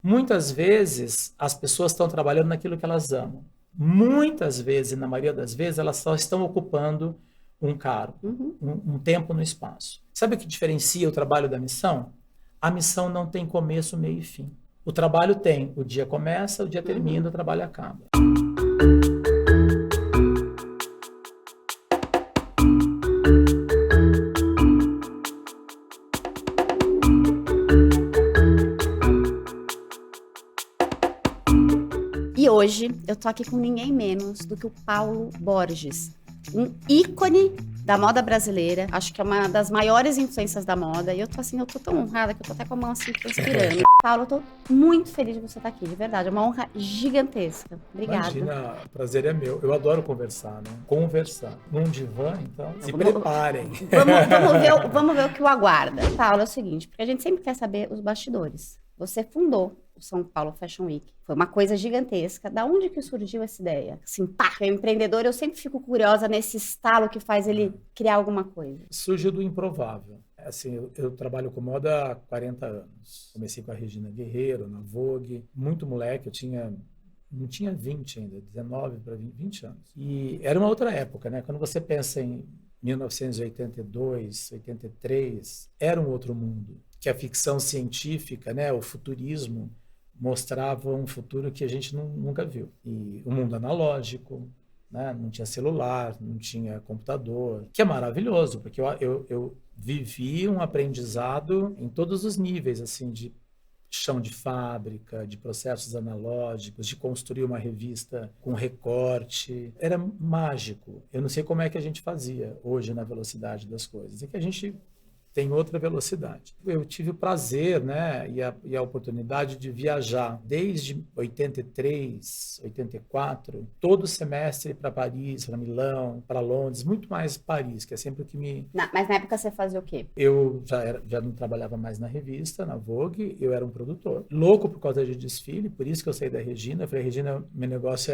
Muitas vezes, as pessoas estão trabalhando naquilo que elas amam. Muitas vezes, na maioria das vezes, elas só estão ocupando um cargo, um tempo no espaço. Sabe o que diferencia o trabalho da missão? A missão não tem começo, meio e fim. O trabalho tem, o dia começa, o dia termina, o trabalho acaba. E hoje eu tô aqui com ninguém menos do que o Paulo Borges, um ícone da moda brasileira, acho que é uma das maiores influências da moda, e eu tô tão honrada que eu tô até com a mão assim transpirando. Paulo, eu tô muito feliz de você estar aqui, de verdade, é uma honra gigantesca. Obrigada. Imagina, o prazer é meu. Eu adoro conversar, né? Conversar. Num divã, então, se preparem. Vamos ver o que o aguarda. Paulo, é o seguinte, porque a gente sempre quer saber os bastidores. Você fundou o São Paulo Fashion Week. Foi uma coisa gigantesca. Da onde que surgiu essa ideia? Assim, pá, o empreendedor, eu sempre fico curiosa nesse estalo que faz ele criar alguma coisa. Surgiu do improvável. Assim, eu trabalho com moda há 40 anos. Comecei com a Regina Guerreiro, na Vogue. Muito moleque, não tinha 20 ainda, 19 para 20 anos. E era uma outra época, né? Quando você pensa em 1982, 83, era um outro mundo. Que a ficção científica, né, o futurismo, mostrava um futuro que a gente nunca viu. E o mundo analógico, né, não tinha celular, não tinha computador, que é maravilhoso, porque eu vivi um aprendizado em todos os níveis, assim, de chão de fábrica, de processos analógicos, de construir uma revista com recorte. Era mágico. Eu não sei como é que a gente fazia hoje na velocidade das coisas. É que a gente tem outra velocidade. Eu tive o prazer, né, e a oportunidade de viajar desde 83, 84, todo semestre para Paris, para Milão, para Londres, muito mais Paris, que é sempre o que me... Mas na época você fazia o quê? Eu já não trabalhava mais na revista, na Vogue, eu era um produtor. Louco por causa de desfile, por isso que eu saí da Regina. Eu falei, Regina, meu negócio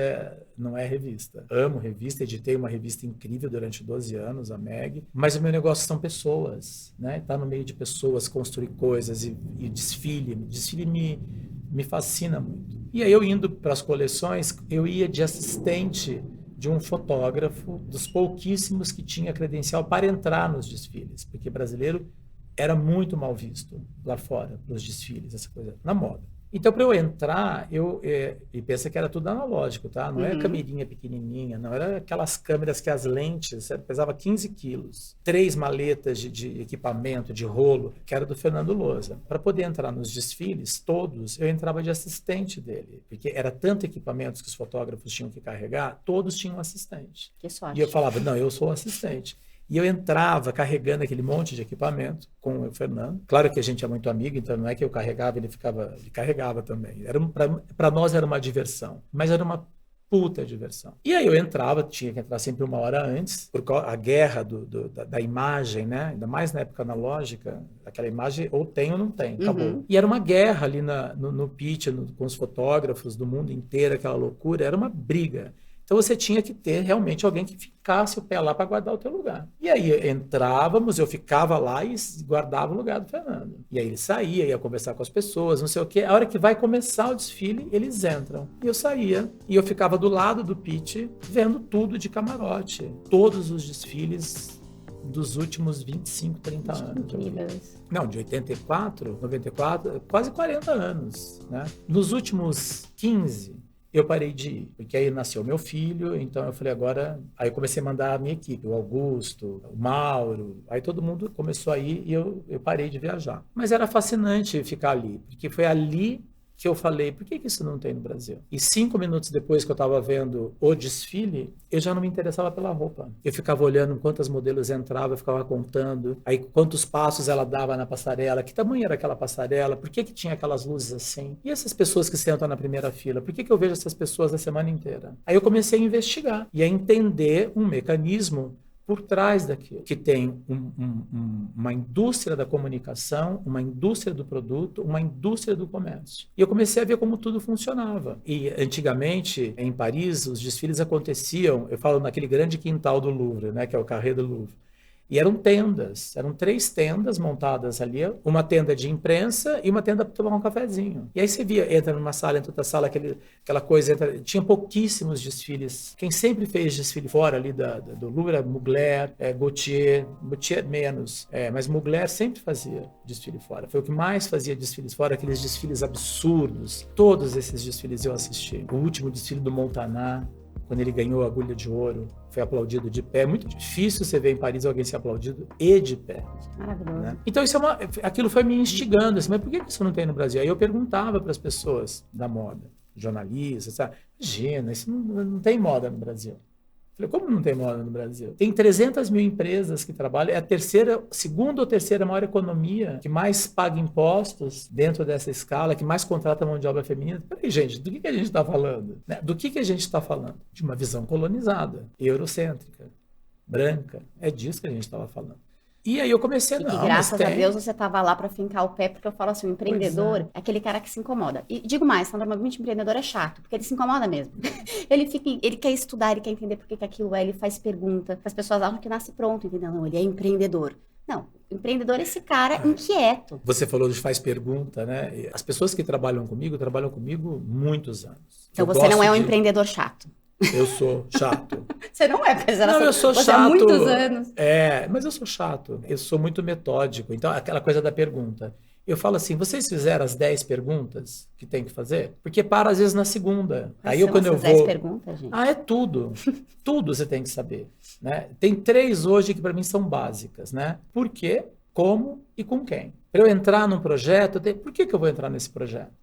não é revista. Amo revista, editei uma revista incrível durante 12 anos, a Meg, mas o meu negócio são pessoas, né? Estar no meio de pessoas, construir coisas e desfile me fascina muito. E aí eu indo para as coleções, eu ia de assistente de um fotógrafo, dos pouquíssimos que tinha credencial para entrar nos desfiles, porque brasileiro era muito mal visto lá fora, nos desfiles, essa coisa, na moda. Então, para eu entrar, e pensa que era tudo analógico, tá? Não é câmerinha pequenininha, não. Era aquelas câmeras que as lentes pesava 15 quilos. 3 maletas de equipamento, de rolo, que era do Fernando Loza. Para poder entrar nos desfiles, todos, eu entrava de assistente dele. Porque era tanto equipamentos que os fotógrafos tinham que carregar, todos tinham assistente. Que sorte. E eu falava, não, eu sou assistente. E eu entrava carregando aquele monte de equipamento com o Fernando. Claro que a gente é muito amigo, então não é que eu carregava, ele carregava também. Para nós era uma diversão, mas era uma puta diversão. E aí eu entrava, tinha que entrar sempre uma hora antes, porque a guerra da imagem, né? Ainda mais na época analógica, aquela imagem ou tem ou não tem, acabou. E era uma guerra ali no pitch, com os fotógrafos do mundo inteiro, aquela loucura, era uma briga. Então você tinha que ter realmente alguém que ficasse o pé lá para guardar o teu lugar. E aí entrávamos, eu ficava lá e guardava o lugar do Fernando. E aí ele saía, ia conversar com as pessoas, não sei o quê. A hora que vai começar o desfile, eles entram. E eu saía, e eu ficava do lado do pitch, vendo tudo de camarote. Todos os desfiles dos últimos 25, 30 anos. Não, de 84, 94, quase 40 anos, né? Nos últimos 15... eu parei de ir, porque aí nasceu meu filho, então eu falei agora... Aí eu comecei a mandar a minha equipe, o Augusto, o Mauro, aí todo mundo começou a ir e eu parei de viajar. Mas era fascinante ficar ali, porque foi ali que eu falei, por que isso não tem no Brasil? E 5 minutos depois que eu estava vendo o desfile, eu já não me interessava pela roupa. Eu ficava olhando quantos modelos entravam, eu ficava contando, aí quantos passos ela dava na passarela, que tamanho era aquela passarela, por que tinha aquelas luzes assim? E essas pessoas que sentam na primeira fila, por que eu vejo essas pessoas a semana inteira? Aí eu comecei a investigar e a entender um mecanismo por trás daquilo, que tem uma indústria da comunicação, uma indústria do produto, uma indústria do comércio. E eu comecei a ver como tudo funcionava. E antigamente, em Paris, os desfiles aconteciam, eu falo naquele grande quintal do Louvre, né, que é o Carré do Louvre. E eram tendas, eram 3 tendas montadas ali, uma tenda de imprensa e uma tenda para tomar um cafezinho. E aí você via, entra numa sala, entra outra sala, aquela coisa, tinha pouquíssimos desfiles. Quem sempre fez desfile fora ali do Louvre era Mugler, Gautier menos, mas Mugler sempre fazia desfile fora. Foi o que mais fazia desfiles fora, aqueles desfiles absurdos. Todos esses desfiles eu assisti. O último desfile do Montana, quando ele ganhou a agulha de ouro, foi aplaudido de pé. É muito difícil você ver em Paris alguém ser aplaudido e de pé. Maravilhoso. Né? Então, aquilo foi me instigando. Assim, mas por que isso não tem no Brasil? Aí eu perguntava para as pessoas da moda, jornalistas, sabe? Imagina, isso não tem moda no Brasil. Falei, como não tem moda no Brasil? Tem 300 mil empresas que trabalham, é a segunda ou terceira maior economia que mais paga impostos dentro dessa escala, que mais contrata mão de obra feminina. Peraí, gente, do que a gente está falando? Né? Do que a gente está falando? De uma visão colonizada, eurocêntrica, branca. É disso que a gente estava falando. E aí eu comecei a que graças a Deus você estava lá para fincar o pé, porque eu falo assim, o empreendedor é aquele cara que se incomoda. E digo mais, normalmente o empreendedor é chato, porque ele se incomoda mesmo. Ele quer estudar, ele quer entender por que aquilo é, ele faz pergunta. As pessoas acham que nasce pronto, entendeu? Não, ele é empreendedor. Não, empreendedor é esse cara inquieto. Você falou de faz pergunta, né? As pessoas que trabalham comigo muitos anos. Então você não é um empreendedor chato. Eu sou chato. Você não é, porque eu sou você chato. Há muitos anos. Mas eu sou chato. Eu sou muito metódico. Então, aquela coisa da pergunta. Eu falo assim, vocês fizeram as 10 perguntas que tem que fazer? Porque para, às vezes, na segunda. Aí quando eu vou... 10 perguntas, gente? É tudo. Tudo você tem que saber. Né? Tem 3 hoje que, para mim, são básicas. Né? Por quê, como e com quem. Para eu entrar num projeto, por que eu vou entrar nesse projeto?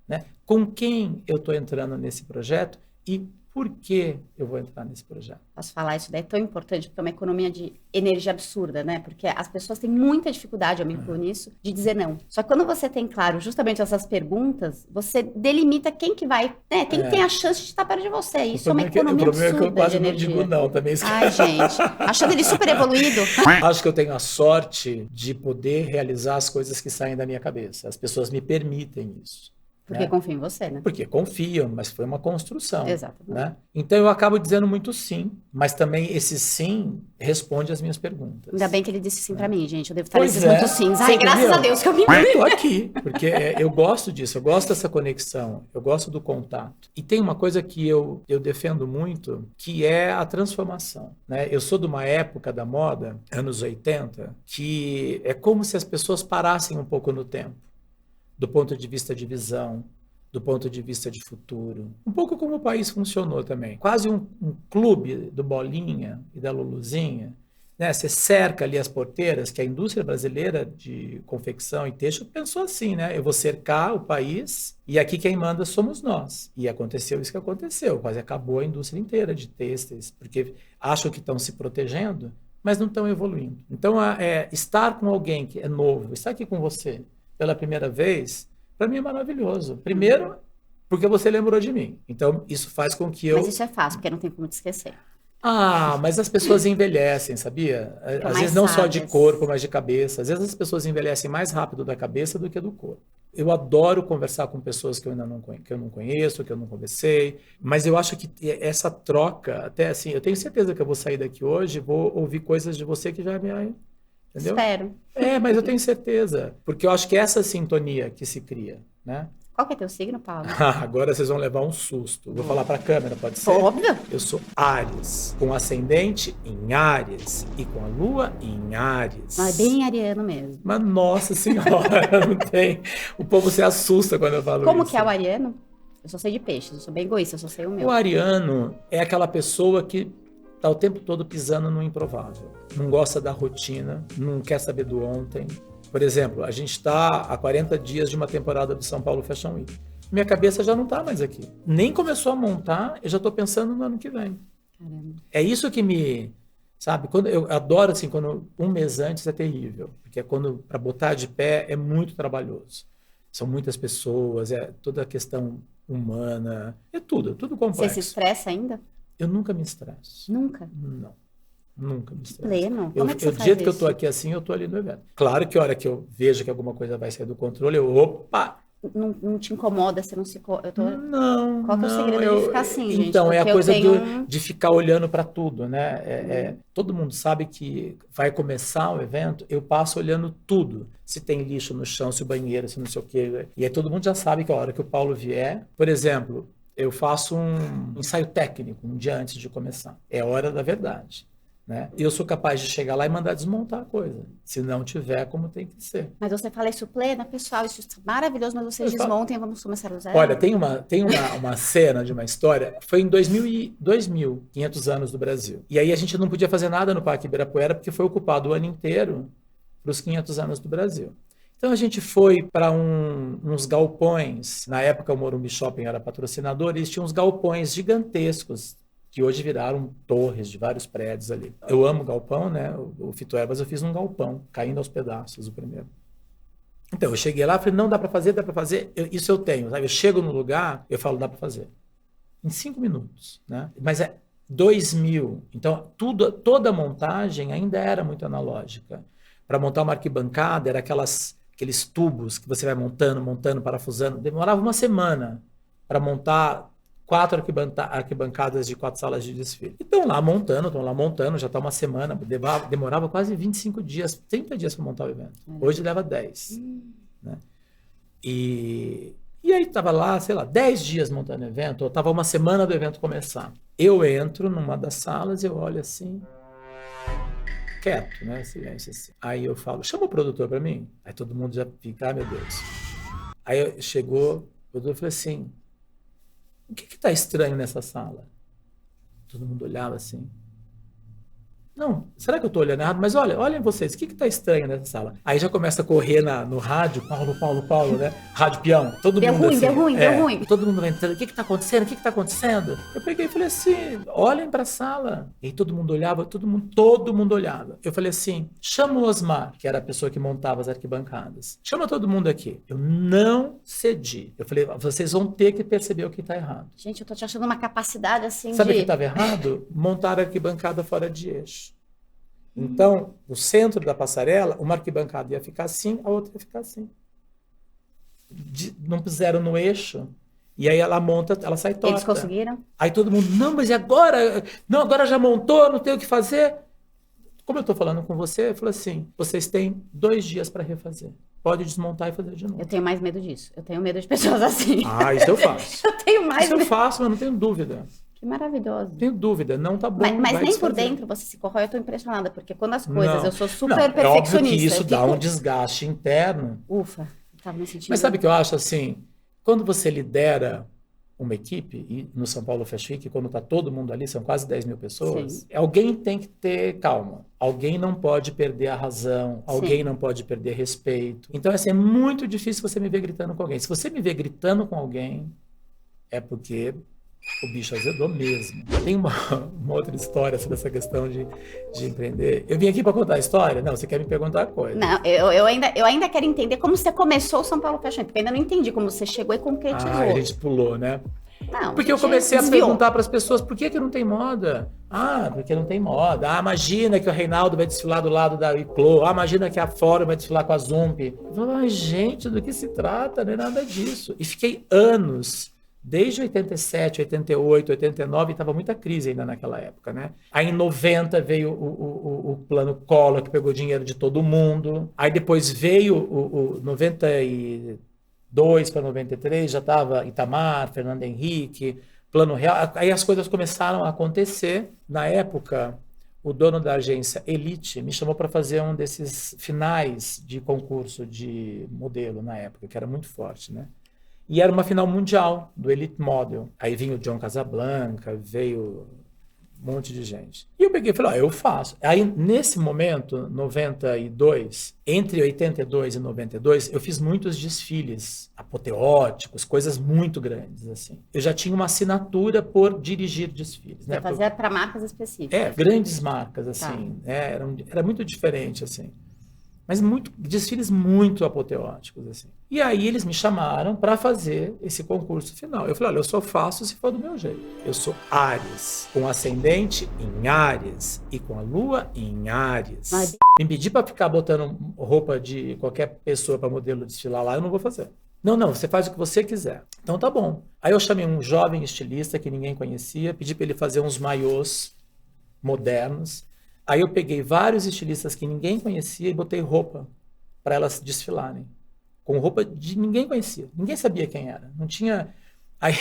Né? Com quem eu estou entrando nesse projeto e por que eu vou entrar nesse projeto? Posso falar, isso daí é tão importante, porque é uma economia de energia absurda, né? Porque as pessoas têm muita dificuldade, eu me incluo nisso, de dizer não. Só que quando você tem claro justamente essas perguntas, você delimita quem que vai, né? Quem tem a chance de estar perto de você. Isso é uma economia absurda. O problema é que eu quase não digo não também. Ai, gente, achando ele super evoluído. Acho que eu tenho a sorte de poder realizar as coisas que saem da minha cabeça. As pessoas me permitem isso. Porque confiam em você, né? Porque confiam, mas foi uma construção. Exatamente. Né? Então eu acabo dizendo muito sim, mas também esse sim responde às minhas perguntas. Ainda bem que ele disse sim pra mim, gente. Eu devo estar nesses muitos sims. Ai, graças a Deus que eu vim. Eu tô aqui, porque eu gosto disso, eu gosto dessa conexão, eu gosto do contato. E tem uma coisa que eu defendo muito, que é a transformação. Né? Eu sou de uma época da moda, anos 80, que é como se as pessoas parassem um pouco no tempo. Do ponto de vista de visão, do ponto de vista de futuro. Um pouco como o país funcionou também. Quase um clube do Bolinha e da Luluzinha. Né? Você cerca ali as porteiras, que a indústria brasileira de confecção e têxtil pensou assim, né? Eu vou cercar o país e aqui quem manda somos nós. E aconteceu isso que aconteceu. Quase acabou a indústria inteira de têxteis, porque acham que estão se protegendo, mas não estão evoluindo. Então, estar com alguém que é novo, estar aqui com você, pela primeira vez, para mim é maravilhoso. Primeiro, porque você lembrou de mim. Então, isso faz com que eu... Mas isso é fácil, porque não tem como te esquecer. Mas as pessoas envelhecem, sabia? Às vezes não só de corpo, mas de cabeça. Às vezes as pessoas envelhecem mais rápido da cabeça do que do corpo. Eu adoro conversar com pessoas que eu ainda não conheço, que eu não conversei, mas eu acho que essa troca, até assim, eu tenho certeza que eu vou sair daqui hoje, vou ouvir coisas de você que já me... Entendeu? Espero. Mas eu tenho certeza, porque eu acho que é essa sintonia que se cria, né? Qual que é teu signo, Paulo? Agora vocês vão levar um susto. Vou falar para a câmera, pode ser? Óbvio. Eu sou Áries, com ascendente em Áries e com a lua em Áries. É bem ariano mesmo. Mas nossa senhora, não tem. O povo se assusta quando eu falo isso. Como que é o ariano? Eu só sei de peixes, eu sou bem egoísta, eu só sei o meu. O ariano é aquela pessoa que tá o tempo todo pisando no improvável. Não gosta da rotina, não quer saber do ontem. Por exemplo, a gente está há 40 dias de uma temporada do São Paulo Fashion Week. Minha cabeça já não está mais aqui. Nem começou a montar, eu já estou pensando no ano que vem. Caramba. É isso que me... Sabe? Eu adoro, assim, quando um mês antes é terrível. Porque quando para botar de pé é muito trabalhoso. São muitas pessoas, é toda a questão humana, é tudo complexo. Você se estressa ainda? Eu nunca me estresso. Nunca? Não. Nunca me estresso. Pleno? Como é que você o faz dia que eu isso? tô aqui assim, eu tô ali no evento. Claro que a hora que eu vejo que alguma coisa vai sair do controle, opa, não te incomoda, você não se... Não, Qual que é o segredo de ficar assim, gente? Então, é a Porque eu coisa tenho de ficar olhando para tudo, né? Todo mundo sabe que vai começar o evento, eu passo olhando tudo. Se tem lixo no chão, se o banheiro, se não sei o quê. E aí todo mundo já sabe que a hora que o Paulo vier, por exemplo, eu faço um ensaio técnico um dia antes de começar. É a hora da verdade. Né? Eu sou capaz de chegar lá e mandar desmontar a coisa, se não tiver como tem que ser. Mas você fala isso plena, pessoal, isso é maravilhoso, mas vocês desmontem e vamos começar do zero? Olha, tem uma cena de uma história, foi em 2000, 500 anos do Brasil. E aí a gente não podia fazer nada no Parque Ibirapuera porque foi ocupado o ano inteiro para os 500 anos do Brasil. Então a gente foi para uns galpões, na época o Morumbi Shopping era patrocinador, e eles tinham uns galpões gigantescos, que hoje viraram torres de vários prédios ali. Eu amo galpão, né? O Fito Ervas eu fiz num galpão, caindo aos pedaços, o primeiro. Então, eu cheguei lá e falei, não, dá para fazer, isso eu tenho, sabe? Eu chego no lugar, eu falo, dá para fazer. Em 5 minutos, né? Mas é 2000, então toda a montagem ainda era muito analógica. Para montar uma arquibancada, era aqueles tubos que você vai montando, parafusando. Demorava uma semana para montar 4 arquibancadas de 4 salas de desfile. E estão lá montando, já está uma semana, demorava quase 25 dias, 30 dias para montar o evento. Hoje leva 10. Né? E aí estava lá, sei lá, 10 dias montando o evento, ou estava uma semana do evento começar. Eu entro numa das salas, eu olho assim, quieto, né? Silêncio assim. Aí eu falo, chama o produtor para mim. Aí todo mundo já fica, meu Deus. Aí chegou, o produtor falou assim, o que está estranho nessa sala? Todo mundo olhava assim. Não, será que eu estou olhando errado? Mas olhem vocês, o que está estranho nessa sala? Aí já começa a correr no rádio, Paulo, né? Rádio peão. Todo deu mundo ruim, assim, deu ruim. Todo mundo vai entrando, o que está acontecendo? O que está acontecendo? Eu peguei e falei assim, olhem para a sala. E aí todo mundo olhava, todo mundo olhava. Eu falei assim, chama o Osmar, que era a pessoa que montava as arquibancadas. Chama todo mundo aqui. Eu não cedi. Eu falei, vocês vão ter que perceber o que está errado. Gente, eu tô te achando uma capacidade assim Sabe o que estava errado? Montar a arquibancada fora de eixo. Então, no centro da passarela, uma arquibancada ia ficar assim, a outra ia ficar assim. Não puseram no eixo, e aí ela monta, ela sai torta. Eles conseguiram? Aí todo mundo, não, mas e agora? Não, agora já montou, não tem o que fazer. Como eu estou falando com você, eu falo assim, vocês têm 2 dias para refazer. Pode desmontar e fazer de novo. Eu tenho mais medo disso. Eu tenho medo de pessoas assim. Ah, isso eu faço. Eu tenho mais medo. Isso eu faço, mas não tenho dúvida. Que maravilhoso. Tenho dúvida, não tá bom. Mas nem por dentro você se corrói, eu tô impressionada, porque quando as coisas, não, eu sou super não, perfeccionista. É óbvio que isso dá um desgaste interno. Ufa, tava me sentindo. Mas sabe o que eu acho assim? Quando você lidera uma equipe, e no São Paulo Fashion Week, quando tá todo mundo ali, são quase 10 mil pessoas, sim, alguém tem que ter calma. Alguém não pode perder a razão, alguém sim, não pode perder respeito. Então, assim, é muito difícil você me ver gritando com alguém. Se você me ver gritando com alguém, é porque o bicho azedou mesmo. Tem uma outra história sobre essa questão de empreender. Eu vim aqui para contar a história? Não, você quer me perguntar coisa. Não, eu ainda quero entender como você começou o São Paulo Fashion Week, porque ainda não entendi como você chegou e concretizou. Ah, a gente pulou, né? Não, porque eu comecei a perguntar para as pessoas, por que não tem moda? Ah, porque não tem moda. Ah, imagina que o Reinaldo vai desfilar do lado da Iclô. Ah, imagina que a Fórum vai desfilar com a Zump. Eu falei, gente, do que se trata? Não é nada disso. E fiquei anos, desde 87, 88, 89, estava muita crise ainda naquela época, né? Aí em 90 veio o plano Collor, que pegou dinheiro de todo mundo. Aí depois veio o 92 para 93, já estava Itamar, Fernando Henrique, Plano Real. Aí as coisas começaram a acontecer. Na época, o dono da agência Elite me chamou para fazer um desses finais de concurso de modelo na época, que era muito forte, né? E era uma final mundial do Elite Model. Aí vinha o John Casablanca, veio um monte de gente. E eu peguei e falei, eu faço. Aí, nesse momento, 92, entre 82 e 92, eu fiz muitos desfiles apoteóticos, coisas muito grandes, assim. Eu já tinha uma assinatura por dirigir desfiles. Você fazia para marcas específicas. Grandes marcas, assim. Tá. Era muito diferente, assim. Mas desfiles muito apoteóticos, assim. E aí eles me chamaram para fazer esse concurso final. Eu falei, olha, eu só faço se for do meu jeito. Eu sou Áries, com ascendente em Áries e com a lua em Áries. Me pedir para ficar botando roupa de qualquer pessoa para modelo desfilar lá, eu não vou fazer. Não, você faz o que você quiser. Então tá bom. Aí eu chamei um jovem estilista que ninguém conhecia, pedi para ele fazer uns maiôs modernos. Aí eu peguei vários estilistas que ninguém conhecia e botei roupa para elas desfilarem. Com roupa de ninguém conhecia. Ninguém sabia quem era. Não tinha... Aí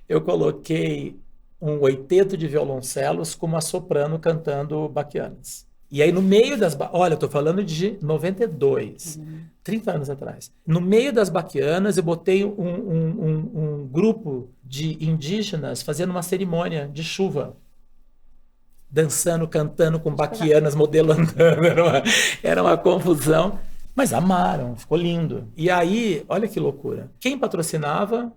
eu coloquei um oiteto de violoncelos com uma soprano cantando baquianas. E aí no meio das... Olha, eu estou falando de 92, 30 anos atrás. No meio das baquianas eu botei um grupo de indígenas fazendo uma cerimônia de chuva. Dançando, cantando com baquianas, modelando. Era uma confusão. Mas amaram, ficou lindo. E aí, olha que loucura. Quem patrocinava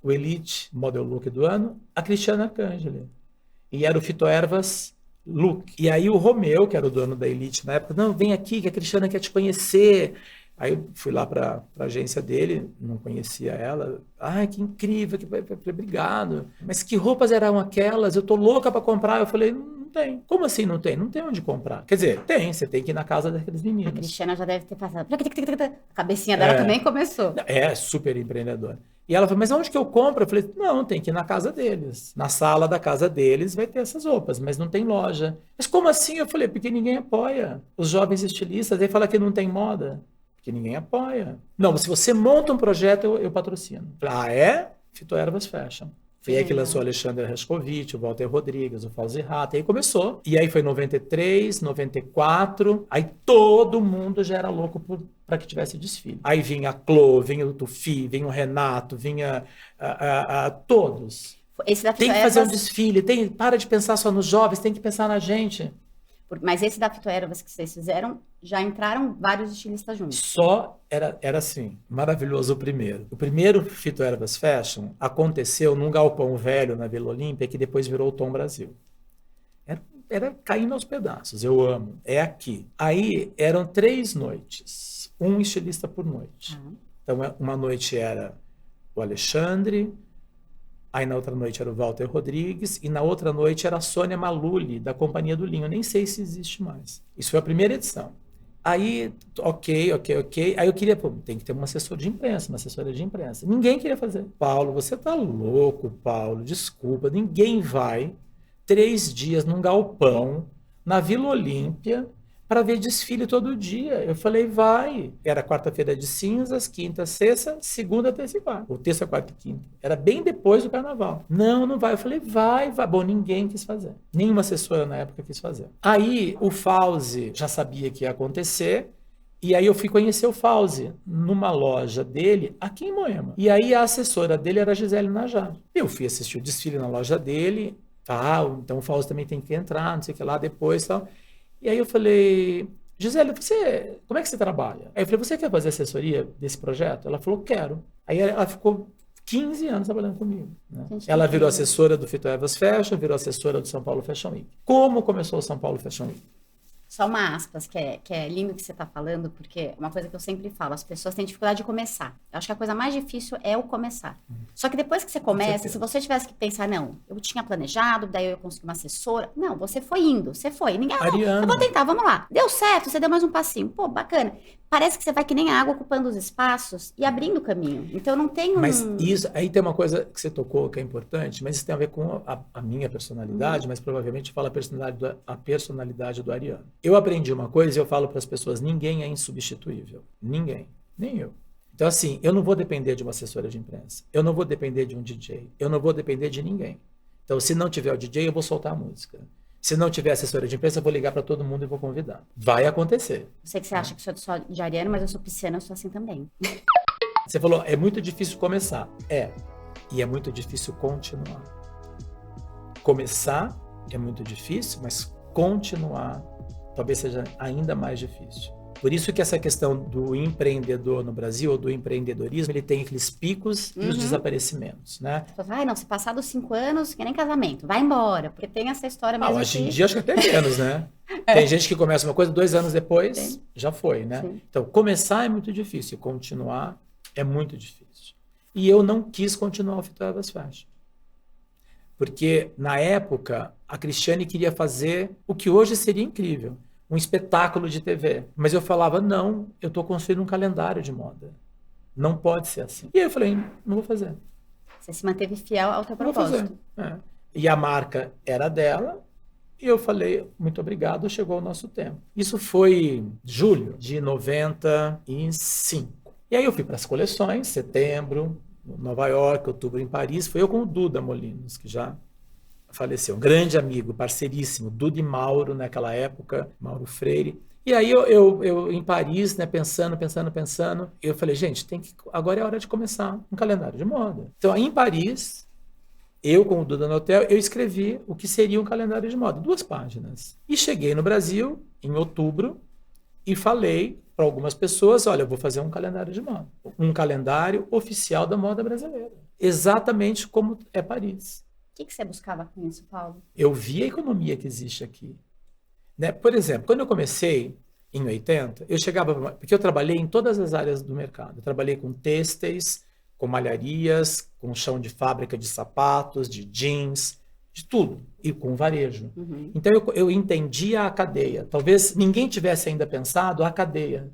o Elite Model Look do ano? A Cristiana Arcangeli. E era o Fitoervas Look. E aí o Romeu, que era o dono da Elite na época, não, vem aqui que a Cristiana quer te conhecer. Aí eu fui lá para a agência dele, não conhecia ela. Ai, que incrível, obrigado. Mas que roupas eram aquelas? Eu tô louca para comprar. Eu falei, não tem. Como assim não tem? Não tem onde comprar. Quer dizer, tem, você tem que ir na casa daqueles meninos. A Cristiana já deve ter passado. A cabecinha dela também começou. É, super empreendedora. E ela falou, mas onde que eu compro? Eu falei, não, tem que ir na casa deles. Na sala da casa deles vai ter essas roupas, mas não tem loja. Mas como assim? Eu falei, porque ninguém apoia. Os jovens estilistas, aí fala que não tem moda. Porque ninguém apoia. Não, se você monta um projeto, eu patrocino. Ah, é? Fitoervas Fashion. Foi aí que lançou o Alexandre Rescovitch, o Walter Rodrigues, o Fauzi Rata. Aí começou. E aí foi 93, 94. Aí todo mundo já era louco para que tivesse desfile. Aí vinha a Clô, vinha o Tufi, vinha o Renato, vinha todos. Esse da tem que fazer um desfile. Para de pensar só nos jovens, tem que pensar na gente. Mas esse da Fitoervas que vocês fizeram, já entraram vários estilistas juntos. Só era assim, maravilhoso o primeiro. O primeiro Fitoervas Fashion aconteceu num galpão velho na Vila Olímpia, que depois virou o Tom Brasil. Era caindo aos pedaços, eu amo. É aqui. Aí eram 3 noites, um estilista por noite. Então uma noite era o Alexandre, aí na outra noite era o Walter Rodrigues e na outra noite era a Sônia Maluli, da Companhia do Linho. Eu nem sei se existe mais. Isso foi a primeira edição. Aí, ok. Aí eu queria, tem que ter uma assessora de imprensa. Ninguém queria fazer. Paulo, você tá louco, Paulo. Desculpa, ninguém vai 3 dias num galpão na Vila Olímpia para ver desfile todo dia. Eu falei, vai. Era quarta-feira de cinzas, quinta, sexta, segunda, terça e quarta. Ou terça, quarta e quinta. Era bem depois do carnaval. Não vai. Eu falei, vai. Bom, ninguém quis fazer. Nenhuma assessora na época quis fazer. Aí o Fauzi já sabia que ia acontecer. E aí eu fui conhecer o Fauzi numa loja dele aqui em Moema. E aí a assessora dele era a Gisele Najjar. Eu fui assistir o desfile na loja dele. Então o Fauzi também tem que entrar, não sei o que lá, depois tal. E aí eu falei, Gisele, como é que você trabalha? Aí eu falei, você quer fazer assessoria desse projeto? Ela falou, quero. Aí ela ficou 15 anos trabalhando comigo. Né? Ela virou assessora do Fitoervas Fashion, virou assessora do São Paulo Fashion Week. Como começou o São Paulo Fashion Week? Só uma aspas, que é lindo que você está falando, porque é uma coisa que eu sempre falo, as pessoas têm dificuldade de começar. Eu acho que a coisa mais difícil é o começar. Só que depois que você começa, se você tivesse que pensar, não, eu tinha planejado, daí eu ia conseguir uma assessora. Não, você foi indo, você foi. Ninguém, eu vou tentar, vamos lá. Deu certo, você deu mais um passinho. Pô, bacana. Parece que você vai que nem a água ocupando os espaços e abrindo o caminho. Então não tem Mas isso, aí tem uma coisa que você tocou que é importante, mas isso tem a ver com a minha personalidade, mas provavelmente fala a personalidade do Ariano. Eu aprendi uma coisa e eu falo para as pessoas, ninguém é insubstituível. Ninguém. Nem eu. Então assim, eu não vou depender de uma assessora de imprensa. Eu não vou depender de um DJ. Eu não vou depender de ninguém. Então se não tiver o DJ, eu vou soltar a música. Se não tiver assessora de imprensa, eu vou ligar para todo mundo e vou convidar. Vai acontecer. Eu sei que você acha que sou de Ariano, mas eu sou pisciana, eu sou assim também. Você falou, é muito difícil começar. E é muito difícil continuar. Começar é muito difícil, mas continuar talvez seja ainda mais difícil. Por isso que essa questão do empreendedor no Brasil, ou do empreendedorismo, ele tem aqueles picos e os desaparecimentos, né? Não, se passar dos 5 anos, que nem casamento, vai embora, porque tem essa história mesmo. Hoje em dia acho que até menos, né? Tem gente que começa uma coisa, 2 anos depois, já foi, né? Sim. Então, começar é muito difícil, continuar é muito difícil. E eu não quis continuar o Fitoervas Fashion. Porque, na época, a Cristiane queria fazer o que hoje seria incrível. Um espetáculo de TV. Mas eu falava, não, eu estou construindo um calendário de moda. Não pode ser assim. E aí eu falei, não vou fazer. Você se manteve fiel ao teu Não vou fazer. propósito. E a marca era dela, e eu falei, muito obrigado, chegou o nosso tempo. Isso foi julho de 95. E aí eu fui para as coleções, setembro, Nova York, outubro em Paris. Foi eu com o Duda Molinos, que já faleceu. Um grande amigo, parceiríssimo, Duda e Mauro naquela época, Mauro Freire. E aí eu em Paris, né, pensando, eu falei, gente, agora é a hora de começar um calendário de moda. Então, aí em Paris, eu com o Duda no hotel, eu escrevi o que seria um calendário de moda, 2 páginas. E cheguei no Brasil, em outubro, e falei para algumas pessoas, olha, eu vou fazer um calendário de moda. Um calendário oficial da moda brasileira. Exatamente como é Paris. O que você buscava com isso, Paulo? Eu vi a economia que existe aqui. Né? Por exemplo, quando eu comecei, em 80, eu chegava... Porque eu trabalhei em todas as áreas do mercado. Eu trabalhei com têxteis, com malharias, com chão de fábrica de sapatos, de jeans, de tudo. E com varejo. Uhum. Então, eu entendia a cadeia. Talvez ninguém tivesse ainda pensado a cadeia.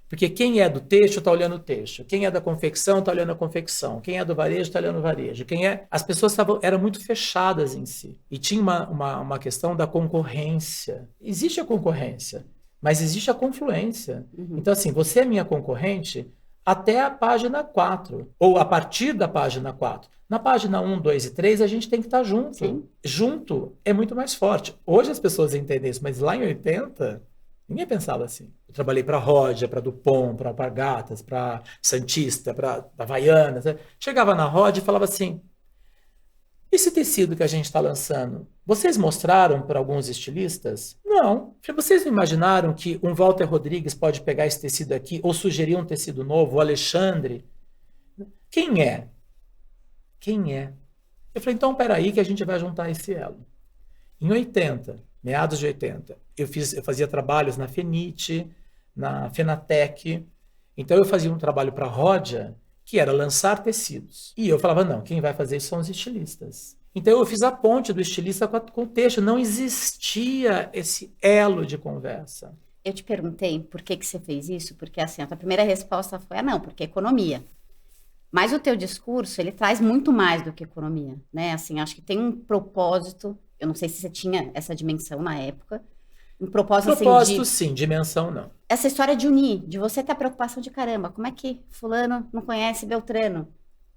Porque quem é do têxtil está olhando o têxtil. Quem é da confecção está olhando a confecção. Quem é do varejo está olhando o varejo. As pessoas eram muito fechadas em si. E tinha uma questão da concorrência. Existe a concorrência, mas existe a confluência. Uhum. Então, assim, você é minha concorrente até a página 4. Ou a partir da página 4. Na página 1, 2 e 3, a gente tem que estar junto. Sim. Junto é muito mais forte. Hoje as pessoas entendem isso, mas lá em 80... ninguém pensava assim. Eu trabalhei para a Rodia, para Dupont, para Alpargatas, para Santista, para Havaianas. Né? Chegava na Rodia e falava assim, esse tecido que a gente está lançando, vocês mostraram para alguns estilistas? Não. Vocês não imaginaram que um Walter Rodrigues pode pegar esse tecido aqui ou sugerir um tecido novo, o Alexandre? Quem é? Quem é? Eu falei, então peraí que a gente vai juntar esse elo. Em 80, meados de 80, eu fazia trabalhos na Fenite, na Fenatec. Então eu fazia um trabalho para a Rodia, que era lançar tecidos. E eu falava, não, quem vai fazer isso são os estilistas. Então eu fiz a ponte do estilista com o texto. Não existia esse elo de conversa. Eu te perguntei por que você fez isso, porque assim, a tua primeira resposta foi, não, porque é economia. Mas o teu discurso, ele traz muito mais do que economia, né? Assim, acho que tem um propósito. Eu não sei se você tinha essa dimensão na época. Um propósito, Propósito, assim, sim, dimensão não. essa história de unir, de você ter a preocupação de caramba, como é que fulano não conhece Beltrano?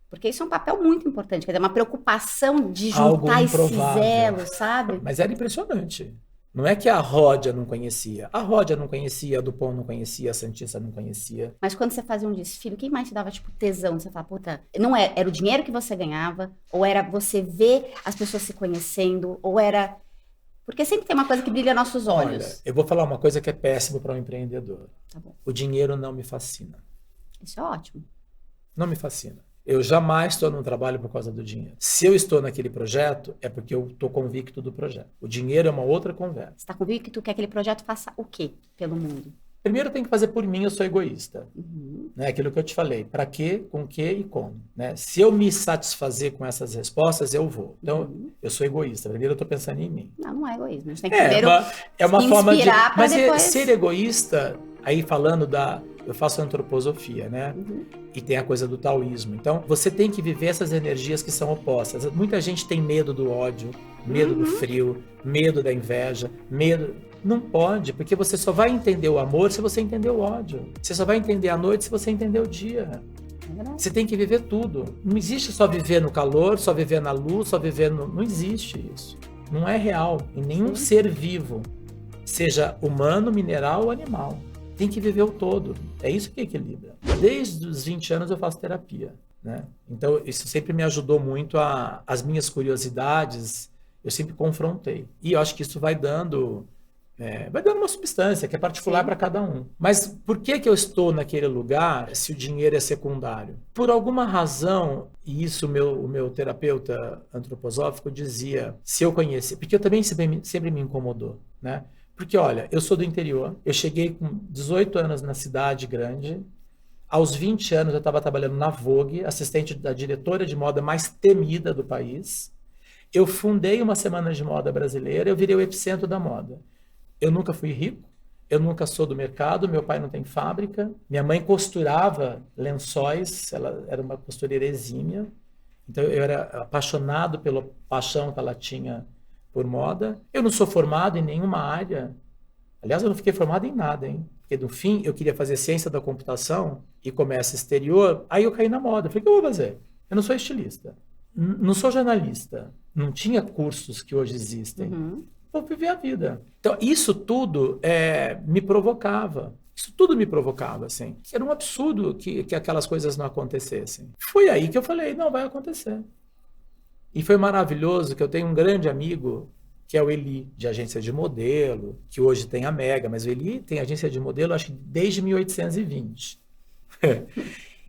Porque isso é um papel muito importante, quer dizer, uma preocupação de Algo juntar esses improvável. elos, sabe? Mas era impressionante. Não é que a Rodia não conhecia. A Rodia não conhecia, a Dupont não conhecia, a Santista não conhecia. Mas quando você fazia um desfile, quem mais te dava, tipo, tesão? Você fala, puta, não era o dinheiro que você ganhava, ou era você ver as pessoas se conhecendo, ou era... Porque sempre tem uma coisa que brilha nossos olhos. Olha, eu vou falar uma coisa que é péssimo para um empreendedor. Tá bom. O dinheiro não me fascina. Isso é ótimo. Não me fascina. Eu jamais estou num trabalho por causa do dinheiro. Se eu estou naquele projeto, é porque eu estou convicto do projeto. O dinheiro é uma outra conversa. Você está convicto que aquele projeto faça o quê pelo mundo? Primeiro tem que fazer por mim, eu sou egoísta. Uhum. Né? Aquilo que eu te falei. Para quê, com que e como. Né? Se eu me satisfazer com essas respostas, eu vou. Então, eu sou egoísta. Primeiro eu estou pensando em mim. Não é egoísmo. A gente tem que primeiro é uma forma de... Mas depois... ser egoísta, aí falando da... Eu faço antroposofia, né? Uhum. E tem a coisa do taoísmo. Então, você tem que viver essas energias que são opostas. Muita gente tem medo do ódio, medo do frio, medo da inveja, medo... Não pode, porque você só vai entender o amor se você entender o ódio. Você só vai entender a noite se você entender o dia. Você tem que viver tudo. Não existe só viver no calor, só viver na luz, só viver no... Não existe isso. Não é real em nenhum ser vivo, seja humano, mineral ou animal. Tem que viver o todo. É isso que equilibra. Desde os 20 anos eu faço terapia, né? Então isso sempre me ajudou muito as minhas curiosidades, eu sempre confrontei. E eu acho que isso vai dando uma substância que é particular para cada um. Mas por que eu estou naquele lugar se o dinheiro é secundário? Por alguma razão, e isso o meu terapeuta antroposófico dizia, se eu conhecer, porque eu também sempre me incomodou, né? Porque, olha, eu sou do interior, eu cheguei com 18 anos na cidade grande, aos 20 anos eu estava trabalhando na Vogue, assistente da diretora de moda mais temida do país, eu fundei uma semana de moda brasileira, eu virei o epicentro da moda. Eu nunca fui rico, Eu nunca sou do mercado, meu pai não tem fábrica. Minha mãe costurava lençóis, ela era uma costureira exímia. Então eu era apaixonado pela paixão que ela tinha por moda. Eu não sou formado em nenhuma área. Aliás, eu não fiquei formado em nada, hein? Porque no fim eu queria fazer ciência da computação e comércio exterior. Aí eu caí na moda. Falei, o que eu vou fazer? Eu não sou estilista, não sou jornalista, não tinha cursos que hoje existem. Vou viver a vida. Então, isso tudo me provocava. Isso tudo me provocava, assim. Era um absurdo que aquelas coisas não acontecessem. Foi aí que eu falei, não, vai acontecer. E foi maravilhoso que eu tenho um grande amigo, que é o Eli, de agência de modelo, que hoje tem a Mega, mas o Eli tem agência de modelo, acho que desde 1820.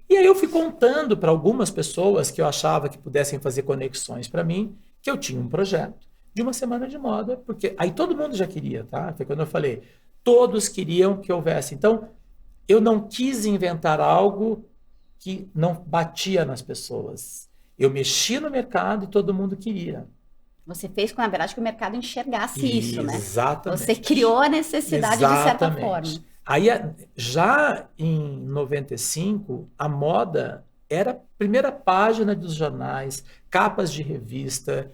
E aí eu fui contando para algumas pessoas que eu achava que pudessem fazer conexões para mim, que eu tinha um projeto de uma semana de moda, porque aí todo mundo já queria, tá? Foi quando eu falei, todos queriam que houvesse. Então, eu não quis inventar algo que não batia nas pessoas. Eu mexi no mercado e todo mundo queria. Você fez com, na verdade, que o mercado enxergasse isso, né? Exatamente. Você criou a necessidade de certa forma. Aí, já em 95, a moda era a primeira página dos jornais, capas de revista.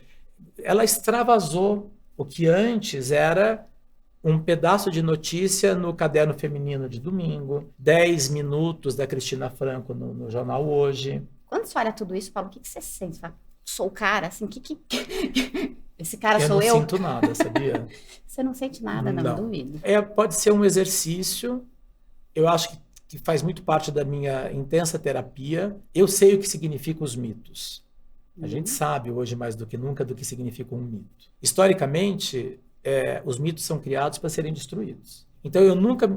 Ela extravasou o que antes era um pedaço de notícia no caderno feminino de domingo, 10 minutos da Cristina Franco no jornal Hoje. Quando você olha tudo isso, Paulo, o que você sente? Você fala, sou o cara, assim, esse cara sou eu? Eu não sinto nada, sabia? Você não sente nada, não duvido. Pode ser um exercício, eu acho que faz muito parte da minha intensa terapia. Eu sei o que significam os mitos. A gente sabe hoje mais do que nunca do que significa um mito. Historicamente, os mitos são criados para serem destruídos. Então eu nunca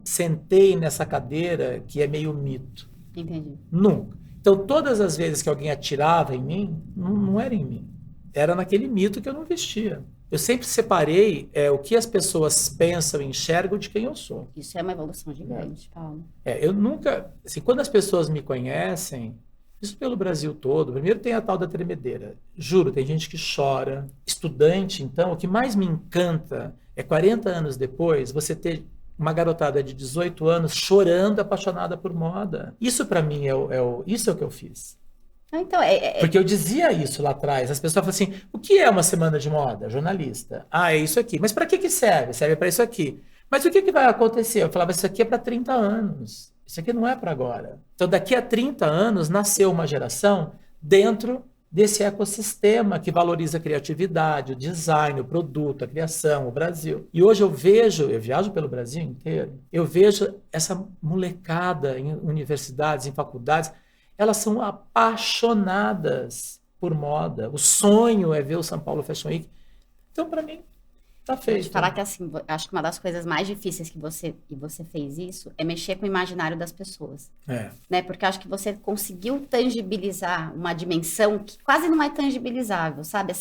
sentei nessa cadeira que é meio mito. Entendi. Nunca. Então todas as vezes que alguém atirava em mim, não era em mim. Era naquele mito que eu não vestia. Eu sempre separei o que as pessoas pensam e enxergam de quem eu sou. Isso é uma evolução gigante, Paulo. Eu nunca... Assim, quando as pessoas me conhecem, isso pelo Brasil todo, primeiro tem a tal da tremedeira. Juro, tem gente que chora. Estudante, então, o que mais me encanta é 40 anos depois, você ter uma garotada de 18 anos chorando, apaixonada por moda. Isso para mim isso é o que eu fiz. Então, Porque eu dizia isso lá atrás. As pessoas falam assim, o que é uma semana de moda? Jornalista. É isso aqui. Mas para que serve? Serve para isso aqui. Mas o que vai acontecer? Eu falava, isso aqui é para 30 anos. Isso aqui não é para agora. Então, daqui a 30 anos, nasceu uma geração dentro desse ecossistema que valoriza a criatividade, o design, o produto, a criação, o Brasil. E hoje eu viajo pelo Brasil inteiro, eu vejo essa molecada em universidades, em faculdades, elas são apaixonadas por moda. O sonho é ver o São Paulo Fashion Week. Então, para mim, tá feito. Vou te falar que, assim, acho que uma das coisas mais difíceis que você fez isso é mexer com o imaginário das pessoas. Né? Porque acho que você conseguiu tangibilizar uma dimensão que quase não é tangibilizável, sabe?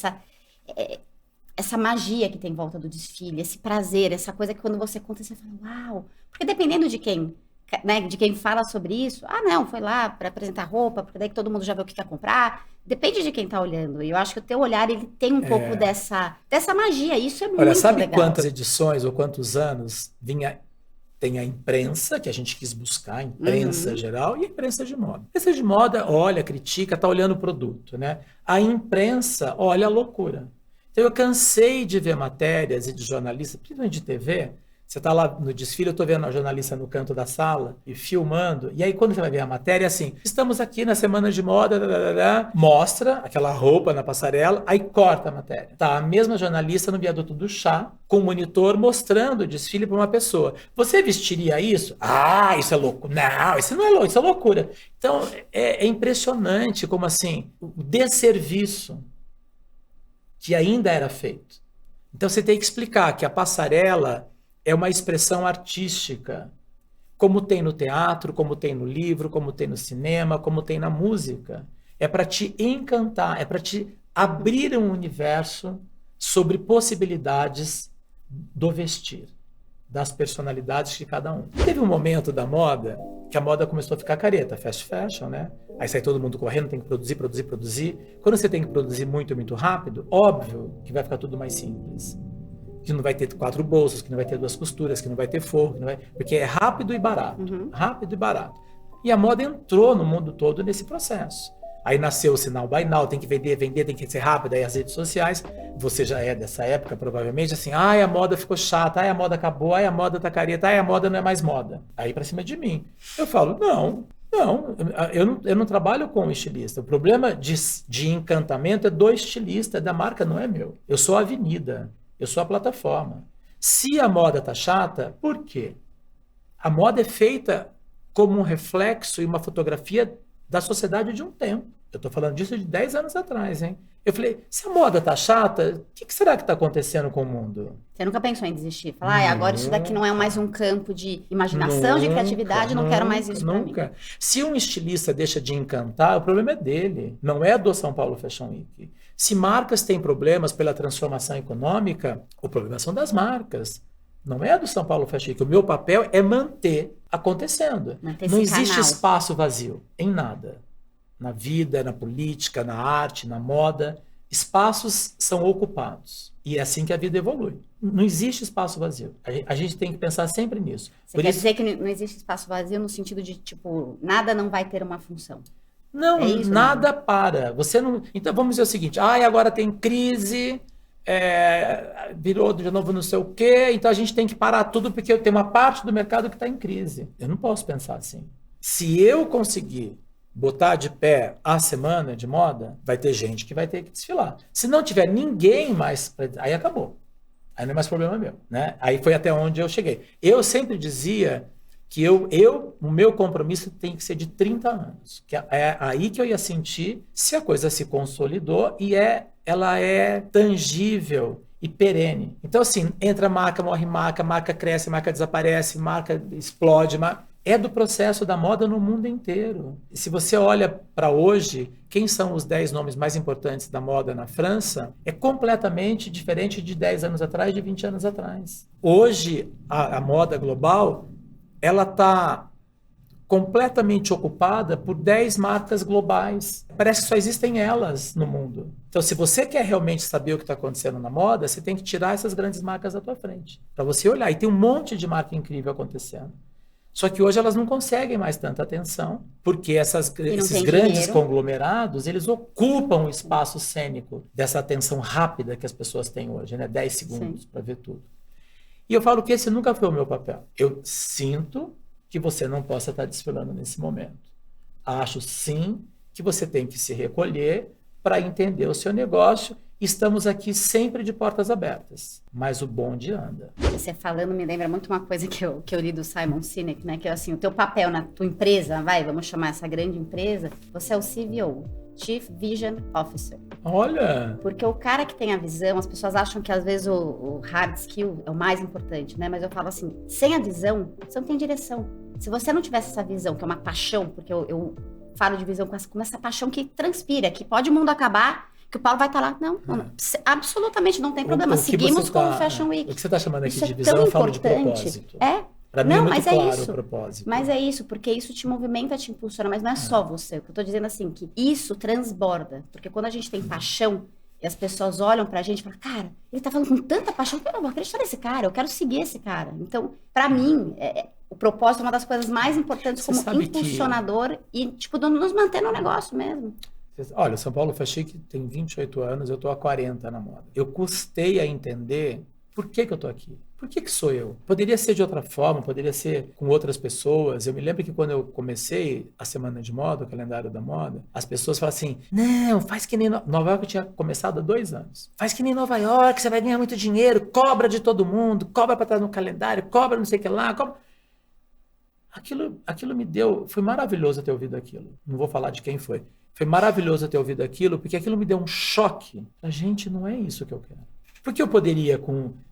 Essa magia que tem em volta do desfile, esse prazer, essa coisa que quando você conta, você fala, uau! Porque dependendo de quem... Né, de quem fala sobre isso, não, foi lá para apresentar roupa, porque daí todo mundo já vê o que quer comprar. Depende de quem tá olhando. E eu acho que o teu olhar, ele tem um pouco dessa magia. Isso é muito legal. Olha, sabe quantas edições ou quantos anos tem a imprensa, que a gente quis buscar, a imprensa geral, e a imprensa de moda. A imprensa de moda olha, critica, tá olhando o produto, né? A imprensa olha a loucura. Então eu cansei de ver matérias e de jornalistas, principalmente de TV. Você está lá no desfile, eu estou vendo a jornalista no canto da sala e filmando. E aí, quando você vai ver a matéria, é assim, estamos aqui na semana de moda, mostra aquela roupa na passarela, aí corta a matéria. Tá, a mesma jornalista no viaduto do chá, com o monitor mostrando o desfile para uma pessoa. Você vestiria isso? Isso é louco. Não, isso não é louco, isso é loucura. Então, é impressionante como, assim, o desserviço que ainda era feito. Então, você tem que explicar que a passarela é uma expressão artística, como tem no teatro, como tem no livro, como tem no cinema, como tem na música. É para te encantar, é para te abrir um universo sobre possibilidades do vestir, das personalidades de cada um. Teve um momento da moda que a moda começou a ficar careta, fast fashion, né? Aí sai todo mundo correndo, tem que produzir. Quando você tem que produzir muito, muito rápido, óbvio que vai ficar tudo mais simples. que não vai ter 4 bolsos, que não vai ter 2 costuras, que não vai ter forro, porque é rápido e barato. Rápido e barato. E a moda entrou no mundo todo nesse processo. Aí nasceu o sinal Buy Now, tem que vender, tem que ser rápido, aí as redes sociais, você já é dessa época, provavelmente, assim, ai, a moda ficou chata, ai, a moda acabou, ai, a moda tá careta, ai, a moda não é mais moda. Aí pra cima de mim. Eu falo, não, eu não trabalho com estilista. O problema de encantamento é do estilista, é da marca, não é meu. Eu sou a avenida, eu sou a plataforma. Se a moda tá chata, por quê? A moda é feita como um reflexo e uma fotografia da sociedade de um tempo. Eu estou falando disso de 10 anos atrás, hein? Eu falei, se a moda tá chata, o que será que está acontecendo com o mundo? Você nunca pensou em desistir? Falar, agora isso daqui não é mais um campo de imaginação, de criatividade, não quero mais isso para mim. Nunca. Se um estilista deixa de encantar, o problema é dele, não é do São Paulo Fashion Week. Se marcas têm problemas pela transformação econômica, o problema são das marcas. Não é do São Paulo Fashion Week. O meu papel é manter acontecendo. Não existe espaço vazio em nada. Na vida, na política, na arte, na moda. Espaços são ocupados. E é assim que a vida evolui. Não existe espaço vazio. A gente tem que pensar sempre nisso. Você quer dizer que não existe espaço vazio no sentido de, tipo, nada não vai ter uma função? Não, nada para. Você não... Então vamos dizer o seguinte, agora tem crise... virou de novo não sei o quê, então a gente tem que parar tudo porque tem uma parte do mercado que está em crise. Eu não posso pensar assim. Se eu conseguir botar de pé a semana de moda, vai ter gente que vai ter que desfilar. Se não tiver ninguém mais, aí acabou. Aí não é mais problema meu, né? Aí foi até onde eu cheguei. Eu sempre dizia que o meu compromisso tem que ser de 30 anos. Que é aí que eu ia sentir se a coisa se consolidou e ela é tangível e perene. Então, assim, entra marca, morre marca cresce, marca desaparece, marca explode, é do processo da moda no mundo inteiro. E se você olha para hoje, quem são os 10 nomes mais importantes da moda na França, é completamente diferente de 10 anos atrás, de 20 anos atrás. Hoje, a moda global, ela está completamente ocupada por 10 marcas globais. Parece que só existem elas no mundo. Então, se você quer realmente saber o que está acontecendo na moda, você tem que tirar essas grandes marcas da tua frente, para você olhar. E tem um monte de marca incrível acontecendo. Só que hoje elas não conseguem mais tanta atenção, porque esses grandes conglomerados, eles ocupam o espaço cênico dessa atenção rápida que as pessoas têm hoje, né? 10 segundos para ver tudo. E eu falo que esse nunca foi o meu papel. Eu sinto que você não possa estar desfilando nesse momento. Acho, sim, que você tem que se recolher para entender o seu negócio. Estamos aqui sempre de portas abertas, mas o bonde anda. Você falando me lembra muito uma coisa que eu li do Simon Sinek, né? Que é assim, o teu papel na tua empresa, vamos chamar essa grande empresa, você é o CVO, Chief Vision Officer. Olha! Porque o cara que tem a visão, as pessoas acham que às vezes o hard skill é o mais importante, né? Mas eu falo assim, sem a visão, você não tem direção. Se você não tivesse essa visão, que é uma paixão, porque eu falo de visão com essa paixão que transpira, que pode o mundo acabar, que o Paulo vai estar lá. Não, absolutamente não tem problema. Seguimos com o Fashion Week. O que você está chamando aqui isso de visão, eu falo de propósito. Para mim é muito claro o propósito. Mas é isso, porque isso te movimenta, te impulsiona, mas não é só você. O que eu estou dizendo assim, que isso transborda. Porque quando a gente tem paixão, e as pessoas olham pra gente e falam, cara, ele tá falando com tanta paixão, eu não vou acreditar nesse cara, eu quero seguir esse cara. Então, pra mim, o propósito é uma das coisas mais importantes como impulsionador e, tipo, nos manter no negócio mesmo. Olha, o São Paulo Fashion Week tem 28 anos, eu tô há 40 na moda. Eu custei a entender por que eu tô aqui. Por que sou eu? Poderia ser de outra forma, poderia ser com outras pessoas. Eu me lembro que quando eu comecei a Semana de Moda, o calendário da moda, as pessoas falam assim, não, faz que nem... Nova York tinha começado há 2 anos. Faz que nem Nova York, você vai ganhar muito dinheiro, cobra de todo mundo, cobra para estar no calendário, cobra não sei o que lá, cobra... Aquilo me deu... Foi maravilhoso ter ouvido aquilo. Não vou falar de quem foi. Foi maravilhoso ter ouvido aquilo, porque aquilo me deu um choque. A gente, não é isso que eu quero. Porque eu poderia,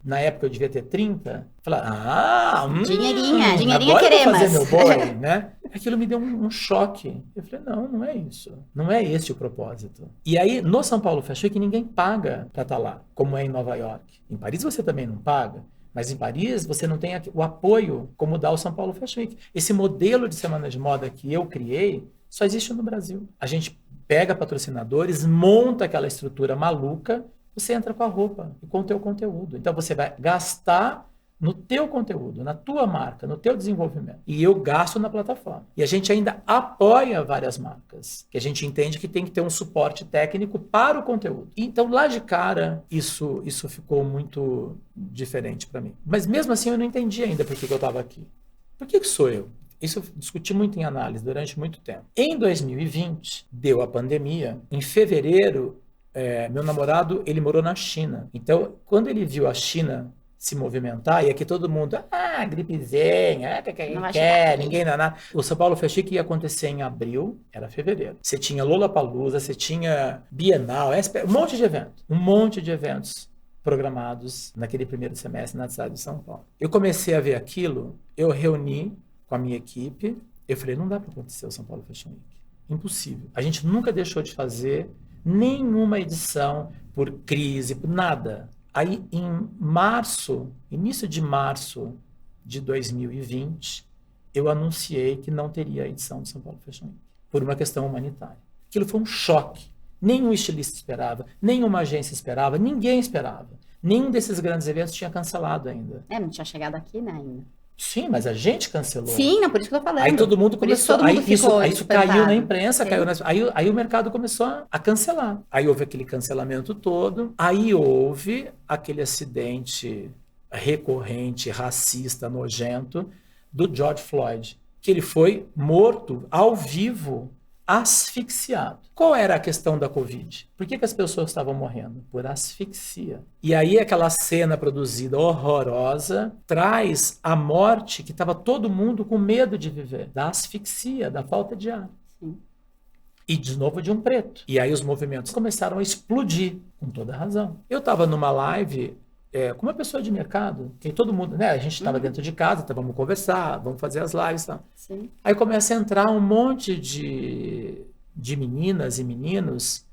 na época eu devia ter 30, falar, dinheirinho agora queremos. Eu vou fazer meu boy, né? Aquilo me deu um choque. Eu falei, não é isso. Não é esse o propósito. E aí, no São Paulo Fashion Week, ninguém paga para estar lá, como é em Nova York. Em Paris você também não paga, mas em Paris você não tem o apoio como dá o São Paulo Fashion Week. Esse modelo de semana de moda que eu criei, só existe no Brasil. A gente pega patrocinadores, monta aquela estrutura maluca você entra com a roupa e com o teu conteúdo. Então você vai gastar no teu conteúdo, na tua marca, no teu desenvolvimento. E eu gasto na plataforma. E a gente ainda apoia várias marcas, que a gente entende que tem que ter um suporte técnico para o conteúdo. Então, lá de cara, isso ficou muito diferente para mim. Mas mesmo assim, eu não entendi ainda por que eu estava aqui. Por que sou eu? Isso eu discuti muito em análise durante muito tempo. Em 2020, deu a pandemia. Em fevereiro, meu namorado, ele morou na China. Então, quando ele viu a China se movimentar, e aqui todo mundo, gripezinha, ninguém nada. O São Paulo Fashion Week ia acontecer em abril, era fevereiro. Você tinha Lollapalooza, você tinha Bienal, um monte de eventos programados naquele primeiro semestre na cidade de São Paulo. Eu comecei a ver aquilo, eu reuni com a minha equipe, eu falei, não dá para acontecer o São Paulo Fashion Week. Impossível. A gente nunca deixou de fazer nenhuma edição por crise, por nada. Aí, em março, início de março de 2020, eu anunciei que não teria a edição do São Paulo Fashion Week, por uma questão humanitária. Aquilo foi um choque. Nenhum estilista esperava, nenhuma agência esperava, ninguém esperava. Nenhum desses grandes eventos tinha cancelado ainda. Não tinha chegado aqui, né, ainda. Sim, mas a gente cancelou. Sim, não, por isso que eu tô falando. Aí todo mundo começou. Isso caiu na imprensa, aí o mercado começou a cancelar. Aí houve aquele cancelamento todo. Aí houve aquele acidente recorrente, racista, nojento do George Floyd, que ele foi morto ao vivo, asfixiado. Qual era a questão da Covid? Por que as pessoas estavam morrendo? Por asfixia. E aí aquela cena produzida horrorosa traz a morte que estava todo mundo com medo de viver, da asfixia, da falta de ar. Sim. E de novo de um preto. E aí os movimentos começaram a explodir, com toda razão. Eu estava numa live com uma pessoa de mercado, que todo mundo, né? A gente estava dentro de casa, então vamos conversar, vamos fazer as lives e tal. Sim. Aí começa a entrar um monte de meninas e meninos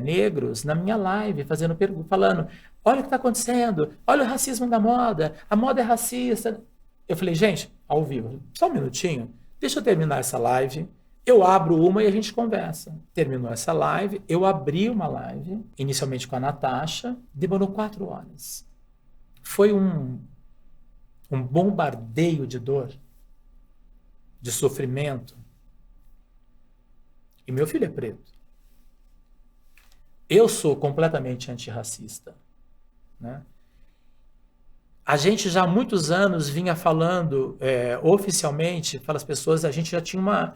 negros na minha live, fazendo perguntas, falando, olha o que está acontecendo, olha o racismo da moda, a moda é racista. Eu falei, gente, ao vivo, só um minutinho, deixa eu terminar essa live, eu abro uma e a gente conversa. Terminou essa live, eu abri uma live, inicialmente com a Natasha, demorou 4 horas. Foi um bombardeio de dor, de sofrimento. E meu filho é preto. Eu sou completamente antirracista, né? A gente já há muitos anos vinha falando oficialmente, para as pessoas, a gente já tinha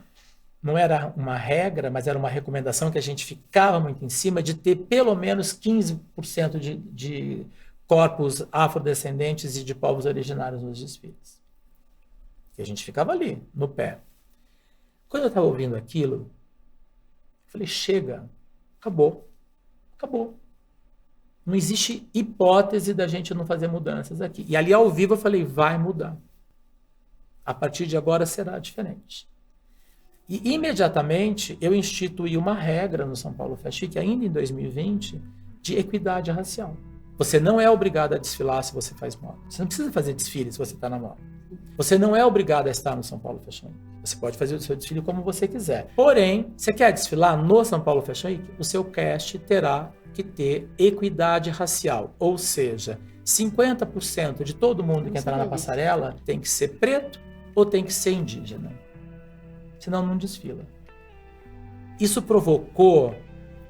não era uma regra, mas era uma recomendação que a gente ficava muito em cima de ter pelo menos 15% de corpos afrodescendentes e de povos originários nos desfiles. E a gente ficava ali, no pé. Quando eu estava ouvindo aquilo, eu falei, chega, acabou. Não existe hipótese da gente não fazer mudanças aqui. E ali ao vivo eu falei, vai mudar. A partir de agora será diferente. E imediatamente eu instituí uma regra no São Paulo Fashion Week, ainda em 2020, de equidade racial. Você não é obrigado a desfilar se você faz moda. Você não precisa fazer desfile se você está na moda. Você não é obrigado a estar no São Paulo Fashion Week. Você pode fazer o seu desfile como você quiser. Porém, você quer desfilar no São Paulo Fashion Week, o seu cast terá que ter equidade racial. Ou seja, 50% de todo mundo que entrar na passarela tem que ser preto ou tem que ser indígena. Senão não desfila. Isso provocou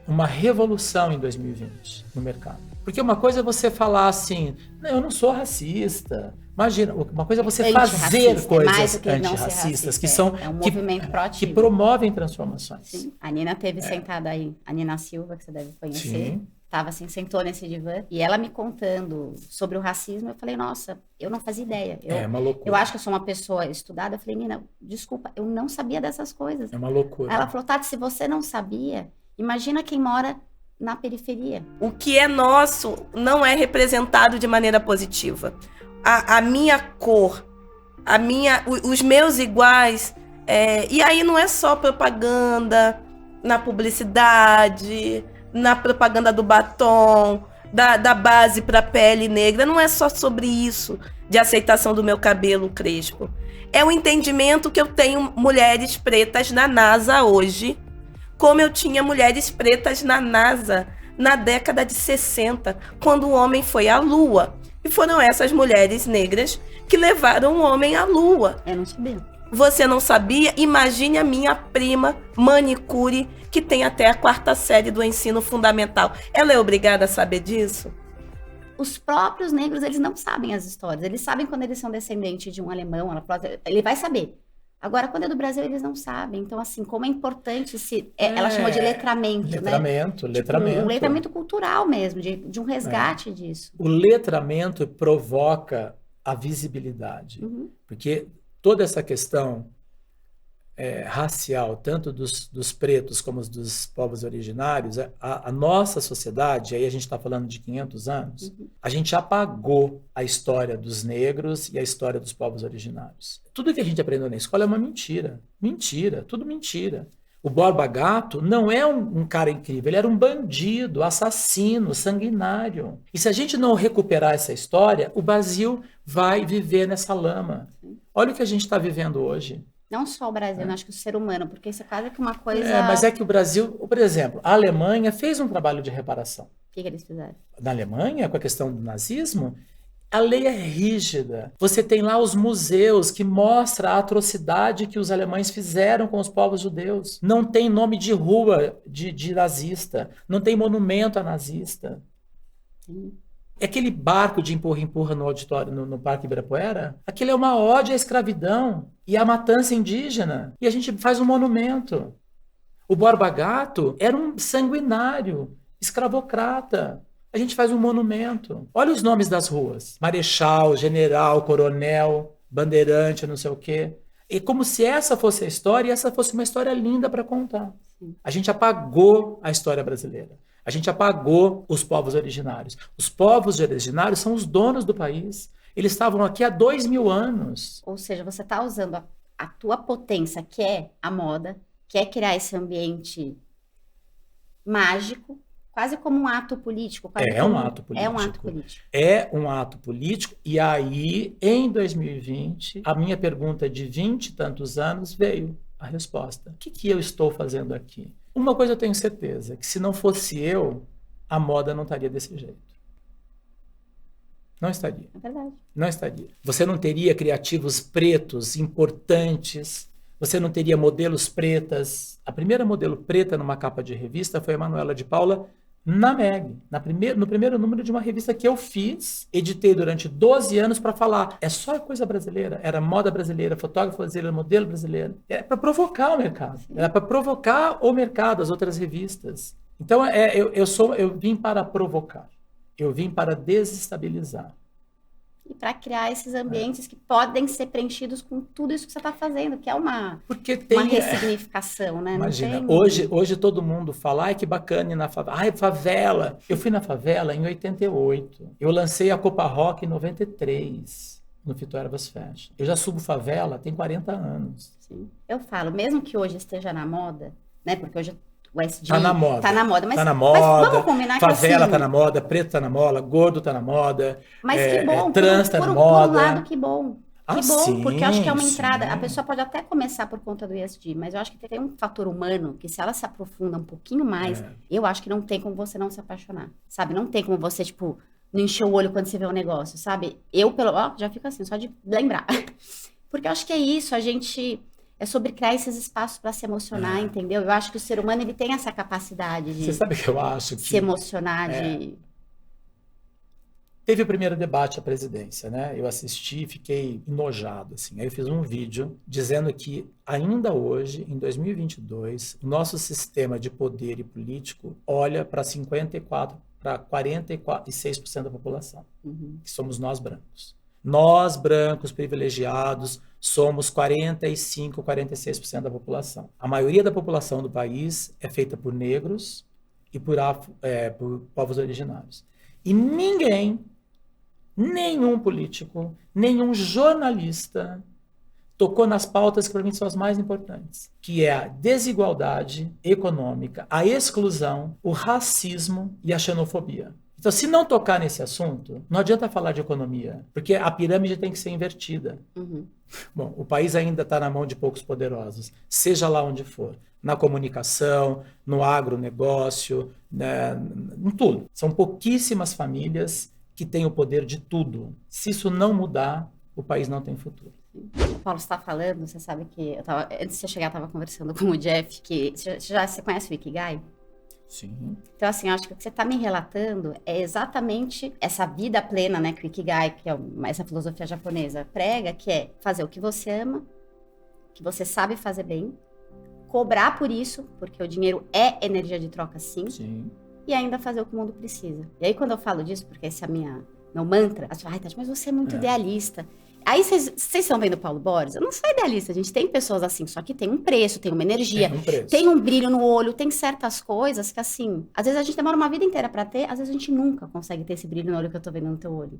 uma revolução em 2020 no mercado. Porque uma coisa é você falar assim, não, eu não sou racista. Imagina, uma coisa é você fazer coisas antirracistas, que são um movimento proativo, que promovem transformações. Sim. A Nina teve sentada aí, a Nina Silva, que você deve conhecer. Sim. Tava assim, sentou nesse divã, e ela me contando sobre o racismo, eu falei, nossa, eu não fazia ideia. É uma loucura. Eu acho que eu sou uma pessoa estudada, eu falei, Nina, desculpa, eu não sabia dessas coisas. É uma loucura. Aí ela falou, Tati, se você não sabia, imagina quem mora na periferia. O que é nosso não é representado de maneira positiva. A minha cor, os meus iguais, e aí não é só propaganda, na publicidade, na propaganda do batom, da base para pele negra, não é só sobre isso, de aceitação do meu cabelo crespo. É o entendimento que eu tenho mulheres pretas na NASA hoje, como eu tinha mulheres pretas na NASA na década de 60, quando o homem foi à Lua. E foram essas mulheres negras que levaram o homem à Lua. Eu não sabia. Você não sabia? Imagine a minha prima, manicure, que tem até a 4ª série do ensino fundamental. Ela é obrigada a saber disso? Os próprios negros, eles não sabem as histórias. Eles sabem quando eles são descendentes de um alemão, ele vai saber. Agora, quando é do Brasil, eles não sabem. Então, assim, como é importante ela chamou de letramento, né? Letramento. Tipo, um letramento cultural mesmo, de um resgate disso. O letramento provoca a visibilidade. Porque toda essa questão racial, tanto dos pretos como dos povos originários, a nossa sociedade, aí a gente está falando de 500 anos, a gente apagou a história dos negros e a história dos povos originários. Tudo que a gente aprendeu na escola é uma mentira. Mentira, tudo mentira. O Borba Gato não é um cara incrível, ele era um bandido, assassino, sanguinário. E se a gente não recuperar essa história, o Brasil vai viver nessa lama. Olha o que a gente está vivendo hoje. Não só o Brasil, eu acho que o ser humano, porque isso é quase que uma coisa... Mas é que o Brasil, por exemplo, a Alemanha fez um trabalho de reparação. O que eles fizeram? Na Alemanha, com a questão do nazismo, a lei é rígida. Você tem lá os museus que mostram a atrocidade que os alemães fizeram com os povos judeus. Não tem nome de rua de nazista. Não tem monumento a nazista. Sim. Aquele barco de empurra-empurra no auditório, no Parque Ibirapuera, aquilo é uma ode à escravidão e à matança indígena. E a gente faz um monumento. O Borba Gato era um sanguinário, escravocrata. A gente faz um monumento. Olha os nomes das ruas. Marechal, General, Coronel, Bandeirante, não sei o quê. E como se essa fosse a história e essa fosse uma história linda para contar. A gente apagou a história brasileira. A gente apagou os povos originários. Os povos originários são os donos do país. Eles estavam aqui há 2000 anos. Ou seja, você está usando a tua potência, que é a moda, que é criar esse ambiente mágico, quase como um ato político. Um ato político. É um ato político. É um ato político. E aí, em 2020, a minha pergunta de 20 e tantos anos veio a resposta. O que eu estou fazendo aqui? Uma coisa eu tenho certeza, que se não fosse eu, a moda não estaria desse jeito. Não estaria. É verdade. Não estaria. Você não teria criativos pretos importantes, você não teria modelos pretas. A primeira modelo preta numa capa de revista foi a Manuela de Paula na Meg, no primeiro número de uma revista que eu fiz, editei durante 12 anos para falar, é só coisa brasileira, era moda brasileira, fotógrafo brasileiro, modelo brasileiro. Era para provocar o mercado, era para provocar o mercado, as outras revistas. Então eu vim para provocar, eu vim para desestabilizar. E para criar esses ambientes que podem ser preenchidos com tudo isso que você está fazendo, que é uma ressignificação, né? Imagina, hoje todo mundo fala, ai que bacana ir na favela. Ai, favela. Eu fui na favela em 88. Eu lancei a Copa Rock em 93, no Fito Ervas Fashion. Eu já subo favela tem 40 anos. Sim. Eu falo, mesmo que hoje esteja na moda, né? Porque hoje o SD tá na moda. Mas, tá na moda, mas vamos combinar que favela assim, tá na moda, preto tá na moda, gordo tá na moda, mas que bom, trans tá na moda. Por um lado, que bom. Que bom, sim, porque eu acho que é uma entrada. Sim. A pessoa pode até começar por conta do ESG, mas eu acho que tem um fator humano que se ela se aprofunda um pouquinho mais, eu acho que não tem como você não se apaixonar, sabe? Não tem como você, tipo, não encher o olho quando você vê um negócio, sabe? Eu, já fico assim, só de lembrar. Porque eu acho que é isso, a gente... É sobre criar esses espaços para se emocionar, entendeu? Eu acho que o ser humano, ele tem essa capacidade de... Você sabe que eu acho que... Se emocionar, de... Teve o primeiro debate à presidência, né? Eu assisti e fiquei enojado, assim. Aí eu fiz um vídeo dizendo que ainda hoje, em 2022, o nosso sistema de poder e político olha para 46% da população, que somos nós brancos. Nós, brancos, privilegiados, somos 45%, 46% da população. A maioria da população do país é feita por negros e por povos originários. E nenhum político, nenhum jornalista tocou nas pautas que para mim são as mais importantes, que é a desigualdade econômica, a exclusão, o racismo e a xenofobia. Então, se não tocar nesse assunto, não adianta falar de economia, porque a pirâmide tem que ser invertida. Bom, o país ainda está na mão de poucos poderosos, seja lá onde for. na comunicação, no agronegócio, né, em tudo. São pouquíssimas famílias que têm o poder de tudo. Se isso não mudar, o país não tem futuro. Paulo, você está falando, você sabe que antes de você chegar, eu estava conversando com o Jeff, que você conhece o Ikigai? Sim. Então, assim, eu acho que o que você está me relatando é exatamente essa vida plena, né, que o Ikigai, que é essa filosofia japonesa, prega, que é fazer o que você ama, que você sabe fazer bem, cobrar por isso, porque o dinheiro é energia de troca, sim, Sim. e ainda fazer o que o mundo precisa. E aí, quando eu falo disso, porque esse é meu mantra, as pessoas falam, ai, Tati, mas você é muito idealista. Aí vocês estão vendo o Paulo Borges? Eu não sou idealista, a gente tem pessoas assim, só que tem um preço, tem uma energia, tem um brilho no olho, tem certas coisas que, assim, às vezes a gente demora uma vida inteira pra ter, às vezes a gente nunca consegue ter esse brilho no olho que eu tô vendo no teu olho.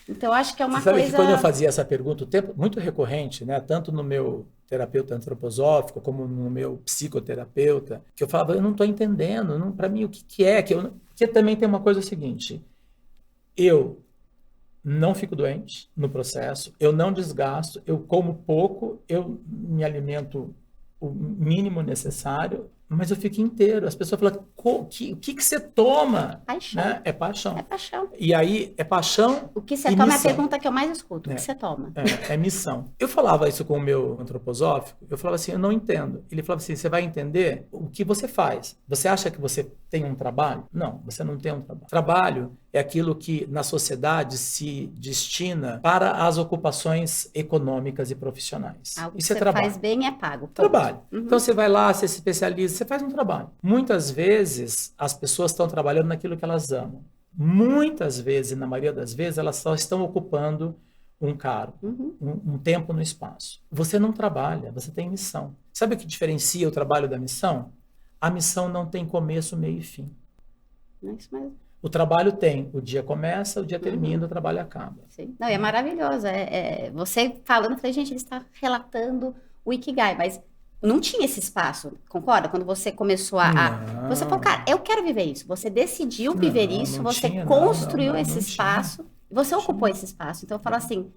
Então, eu acho que é uma Você sabe coisa... que quando eu fazia essa pergunta, o tempo muito recorrente, né, tanto no meu terapeuta antroposófico como no meu psicoterapeuta, que eu falava, eu não estou entendendo, para mim o que é, porque também tem uma coisa seguinte, eu não fico doente no processo, eu não desgasto, eu como pouco, eu me alimento o mínimo necessário, mas eu fico inteiro. As pessoas falam, o que você toma? Paixão. Né? É paixão. É paixão. E aí, é paixão. O que você toma é a pergunta que eu mais escuto. O que você toma? É missão. Eu falava isso com o meu antroposófico, eu falava assim, eu não entendo. Ele falava assim, você vai entender o que você faz. Você acha que você tem um trabalho? Não, você não tem um trabalho. Trabalho é aquilo que na sociedade se destina para as ocupações econômicas e profissionais. Algo que isso é você trabalho. faz bem é pago. Trabalho. Uhum. Então você vai lá, você se especializa, você faz um trabalho. Muitas vezes as pessoas estão trabalhando naquilo que elas amam. Muitas vezes, na maioria das vezes, elas só estão ocupando um cargo, um tempo no espaço. Você não trabalha, você tem missão. Sabe o que diferencia o trabalho da missão? A missão não tem começo, meio e fim. É isso mesmo. O trabalho tem, o dia começa, o dia termina, o trabalho acaba. Sim. Não, e é maravilhoso. Você falando, eu falei, gente, ele está relatando o Ikigai, mas não tinha esse espaço, concorda? Quando você começou você falou, cara, eu quero viver isso. Você decidiu viver isso, você construiu esse espaço, e você ocupou esse espaço. Então eu falo assim,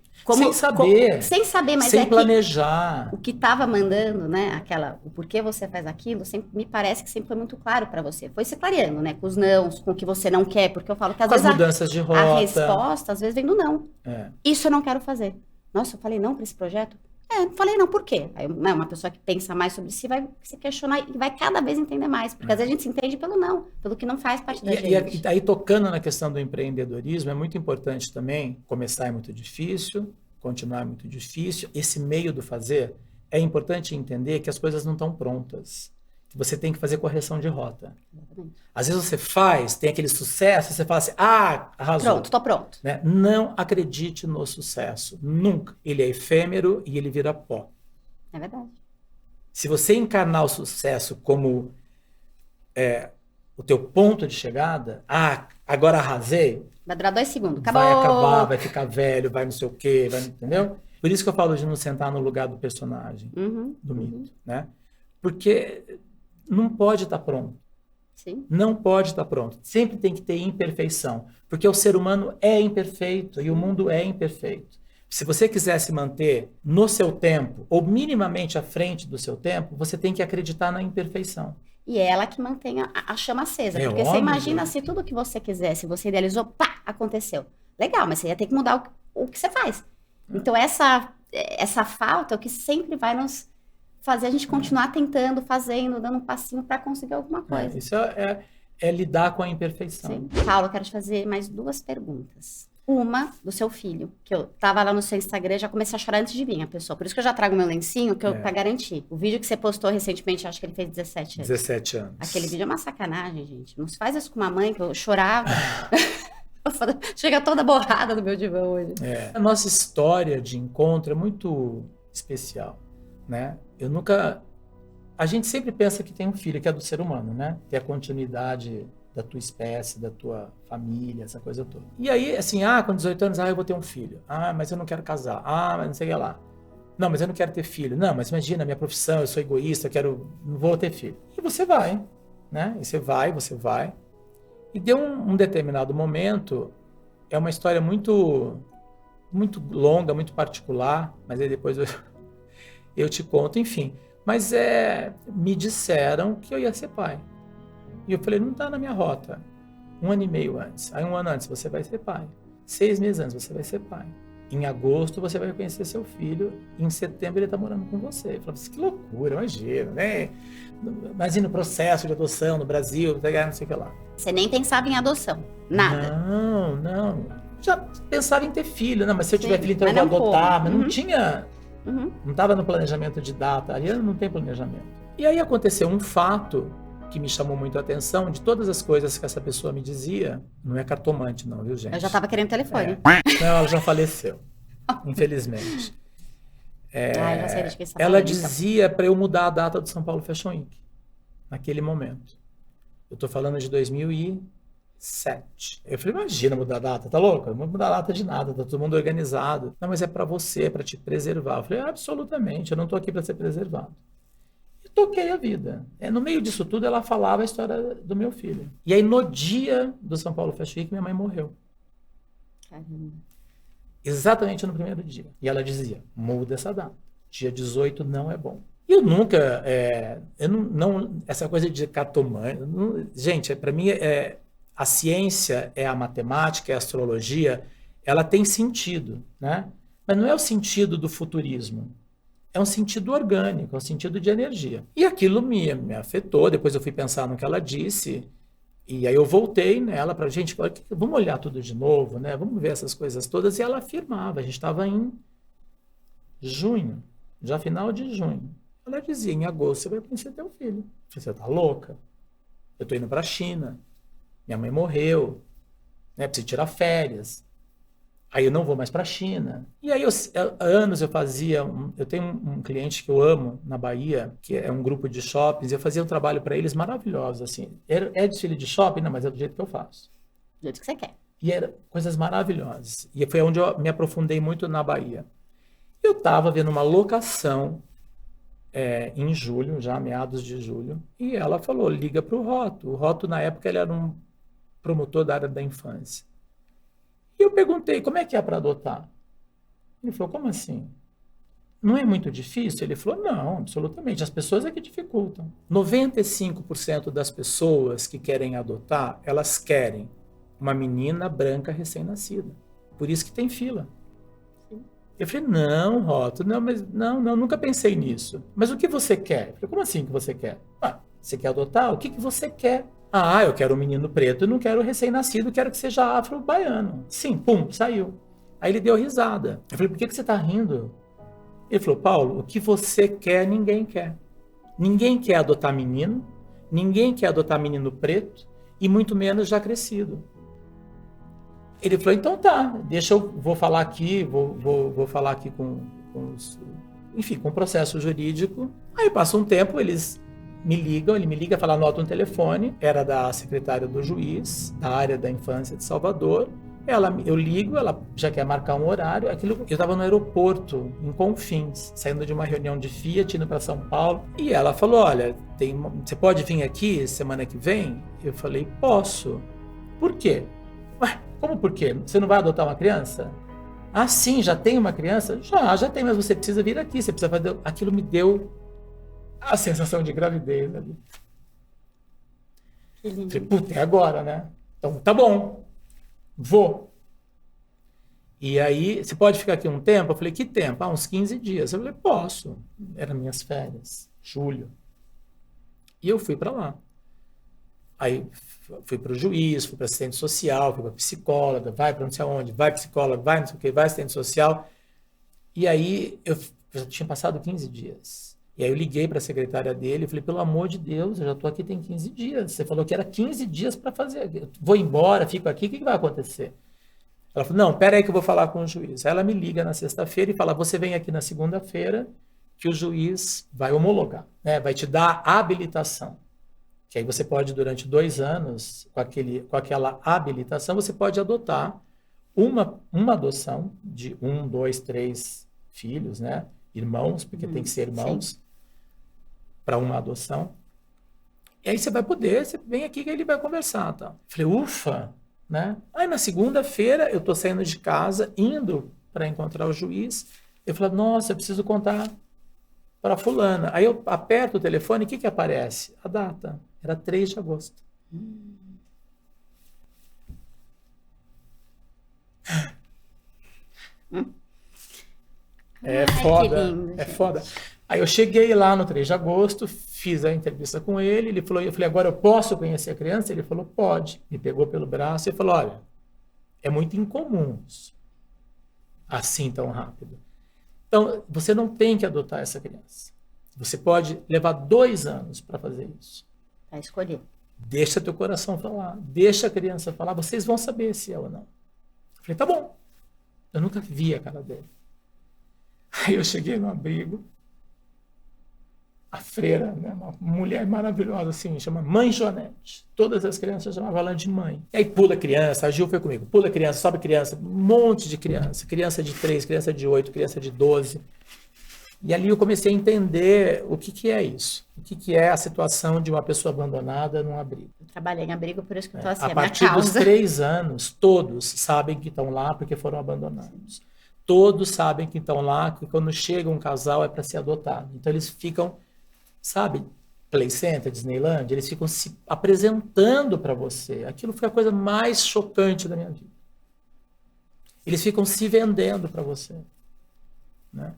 sem saber, mas sem planejar. O que estava mandando, né, o porquê você faz aquilo, sempre, me parece que sempre foi muito claro para você. Foi se clareando, né, com os nãos, com o que você não quer, porque eu falo que às vezes mudanças de rota. A resposta às vezes vem do não. É. Isso eu não quero fazer. Nossa, eu falei não para esse projeto? Não falei não, por quê? Aí, né, uma pessoa que pensa mais sobre si vai se questionar e vai cada vez entender mais, porque às vezes a gente se entende pelo não, pelo que não faz parte da gente. E aí, tocando na questão do empreendedorismo, é muito importante também, começar é muito difícil, continuar é muito difícil, esse meio do fazer, é importante entender que as coisas não estão prontas, que você tem que fazer correção de rota. Exatamente. Às vezes você tem aquele sucesso, você fala assim, arrasou. Pronto, tô pronto. Né? Não acredite no sucesso, nunca. Ele é efêmero e ele vira pó. É verdade. Se você encarnar o sucesso como o teu ponto de chegada, agora arrasei. Vai durar 2 segundos, acabou. Vai acabar, vai ficar velho, vai não sei o quê, entendeu? Por isso que eu falo de não sentar no lugar do personagem, do mito, né? Porque não pode estar pronto. Sim. Não pode estar pronto. Sempre tem que ter imperfeição. Porque o ser humano é imperfeito e o mundo é imperfeito. Se você quiser se manter no seu tempo, ou minimamente à frente do seu tempo, você tem que acreditar na imperfeição. E é ela que mantém a chama acesa. É porque óbvio. você imagina se tudo que você quiser, se você idealizou, pá, aconteceu. Legal, mas você ia ter que mudar o que você faz. Então essa falta é o que sempre vai nos fazer a gente continuar tentando, fazendo, dando um passinho para conseguir alguma coisa. Isso é lidar com a imperfeição. Sim. Paulo, eu quero te fazer mais 2 perguntas. Uma do seu filho, que eu tava lá no seu Instagram, já comecei a chorar antes de vir a pessoa. Por isso que eu já trago meu lencinho, pra garantir. O vídeo que você postou recentemente, acho que ele fez 17 anos. 17 anos. Aquele vídeo é uma sacanagem, gente. Não se faz isso com uma mãe, que eu chorava. Chega toda borrada no meu divã hoje. A nossa história de encontro é muito especial, né? A gente sempre pensa que tem um filho, que é do ser humano, né? Que é a continuidade da tua espécie, da tua família, essa coisa toda. E aí, assim, com 18 anos, eu vou ter um filho. Mas eu não quero casar. Mas não sei o que lá. Não, mas eu não quero ter filho. Não, mas imagina, minha profissão, eu sou egoísta, não vou ter filho. E você vai, né? E você vai. E deu um determinado momento, é uma história muito, muito longa, muito particular, mas aí depois eu te conto, enfim. Mas me disseram que eu ia ser pai. E eu falei, não está na minha rota. 1 ano e meio antes. Aí 1 ano antes você vai ser pai. 6 meses antes você vai ser pai. Em agosto você vai conhecer seu filho. Em setembro ele está morando com você. Eu falei, que loucura, imagina, né? Imagina o processo de adoção no Brasil, não sei o que lá. Você nem pensava em adoção, nada. Não. Já pensava em ter filho, não, mas se eu tiver Sim, filho, então eu mas vou não adotar. como. Mas não tinha, não estava no planejamento de data. Ali não tem planejamento. E aí aconteceu um fato que me chamou muito a atenção, de todas as coisas que essa pessoa me dizia. Não é cartomante não, viu, gente? Eu já estava querendo telefone. Não, ela já faleceu, infelizmente. Eu já sei de quem você tá Ela falando, dizia para eu mudar a data do São Paulo Fashion Week, naquele momento. Eu estou falando de 2007. Eu falei, imagina mudar a data, tá louco? Não vou mudar a data de nada, tá todo mundo organizado. Não, mas é para você, é para te preservar. Eu falei, absolutamente, eu não estou aqui para ser preservado. E toquei a vida. No meio disso tudo, ela falava a história do meu filho. E aí, no dia do São Paulo Fashion Week, minha mãe morreu. Caramba. Exatamente no primeiro dia. E ela dizia, muda essa data. Dia 18 não é bom. E eu nunca, essa coisa de cartomante, gente, para mim, a ciência, a matemática, a astrologia, ela tem sentido, né? Mas não é o sentido do futurismo. É um sentido orgânico, é um sentido de energia. E aquilo me afetou, depois eu fui pensar no que ela disse, e aí eu voltei nela para gente, vamos olhar tudo de novo, né? Vamos ver essas coisas todas. E ela afirmava, a gente estava em junho, já final de junho. Ela dizia, em agosto você vai conhecer teu filho. Eu falei, você tá louca? Eu tô indo para a China, minha mãe morreu, né? Preciso tirar férias. Aí eu não vou mais para a China. E aí, há anos eu tenho um cliente que eu amo na Bahia, que é um grupo de shoppings, eu fazia um trabalho para eles maravilhoso, assim. É desfile de shopping? Não, mas é do jeito que eu faço. Do jeito que você quer. E eram coisas maravilhosas. E foi onde eu me aprofundei muito na Bahia. Eu estava vendo uma locação em julho, já meados de julho, e ela falou, liga para o Roto. O Roto, na época, ele era um promotor da área da infância. E eu perguntei, como é que é para adotar? Ele falou, como assim? Não é muito difícil? Ele falou, não, absolutamente. As pessoas é que dificultam. 95% das pessoas que querem adotar, elas querem uma menina branca recém-nascida. Por isso que tem fila. Sim. Eu falei, não, Roto, não, nunca pensei nisso. Mas o que você quer? Eu falei, como assim que você quer? Você quer adotar? O que você quer? Eu quero um menino preto e não quero recém-nascido, quero que seja afro-baiano. Sim, pum, saiu. Aí ele deu risada. Eu falei, por que você está rindo? Ele falou, Paulo, o que você quer, ninguém quer. Ninguém quer adotar menino, ninguém quer adotar menino preto, e muito menos já crescido. Ele falou, então tá, vou falar aqui, vou falar aqui com o processo jurídico. Aí passa um tempo, ele me liga, fala, anota um telefone, era da secretária do juiz, da área da infância de Salvador. Eu ligo, ela já quer marcar um horário. Eu estava no aeroporto, em Confins, saindo de uma reunião de Fiat, indo para São Paulo. E ela falou, olha, você pode vir aqui semana que vem? Eu falei, posso. Por quê? Como por quê? Você não vai adotar uma criança? Sim, já tem uma criança? Já tem, mas você precisa vir aqui, você precisa fazer... Aquilo me deu a sensação de gravidez ali. Falei, puta, é agora, né? Então, tá bom, vou. E aí, você pode ficar aqui um tempo? Eu falei, que tempo? Uns 15 dias. Eu falei, posso. Eram minhas férias, julho. E eu fui para lá. Aí, fui para o juiz, fui para assistente social, fui para psicóloga, vai para não sei aonde, vai psicóloga, vai não sei o que, vai assistente social. E aí, eu já tinha passado 15 dias. E aí eu liguei para a secretária dele e falei, pelo amor de Deus, eu já estou aqui tem 15 dias. Você falou que era 15 dias para fazer. Eu vou embora, fico aqui, o que vai acontecer? Ela falou, não, pera aí que eu vou falar com o juiz. Aí ela me liga na sexta-feira e fala, você vem aqui na segunda-feira que o juiz vai homologar, né? Vai te dar a habilitação. Que aí você pode, durante 2 anos, com aquela habilitação, você pode adotar uma adoção de 1, 2, 3 filhos, né? Irmãos, porque tem que ser irmãos, para uma adoção. E aí você vai poder, você vem aqui que ele vai conversar. Tá? Falei, ufa, né? Aí na segunda-feira eu tô saindo de casa, indo para encontrar o juiz. Eu falei, nossa, eu preciso contar para fulana. Aí eu aperto o telefone, o que aparece? A data. Era 3 de agosto. É foda, que lindo, é gente. foda. Aí eu cheguei lá no 3 de agosto, fiz a entrevista com ele, ele falou, eu falei, agora eu posso conhecer a criança? Ele falou, pode. Me pegou pelo braço e falou, olha, é muito incomum isso, assim tão rápido. Então, você não tem que adotar essa criança. Você pode levar 2 anos para fazer isso. Vai escolher. Deixa teu coração falar, deixa a criança falar, vocês vão saber se é ou não. Eu falei, tá bom. Eu nunca vi a cara dele. Aí eu cheguei no abrigo, a freira, né, uma mulher maravilhosa, assim, chama Mãe Joanete. Todas as crianças chamavam ela de mãe. E aí pula criança, a Gil foi comigo, pula criança, sobe criança, um monte de criança. Criança de 3, criança de 8, criança de 12. E ali eu comecei a entender o que é isso. O que é a situação de uma pessoa abandonada num abrigo. Eu trabalhei em abrigo, por isso que eu tô assim, A é minha partir dos causa. 3 anos, todos sabem que estão lá porque foram abandonados. Todos sabem que estão lá, que quando chega um casal é para ser adotado. Então eles ficam, sabe, Play Center, Disneyland, eles ficam se apresentando para você. Aquilo foi a coisa mais chocante da minha vida. Eles ficam se vendendo para você, né?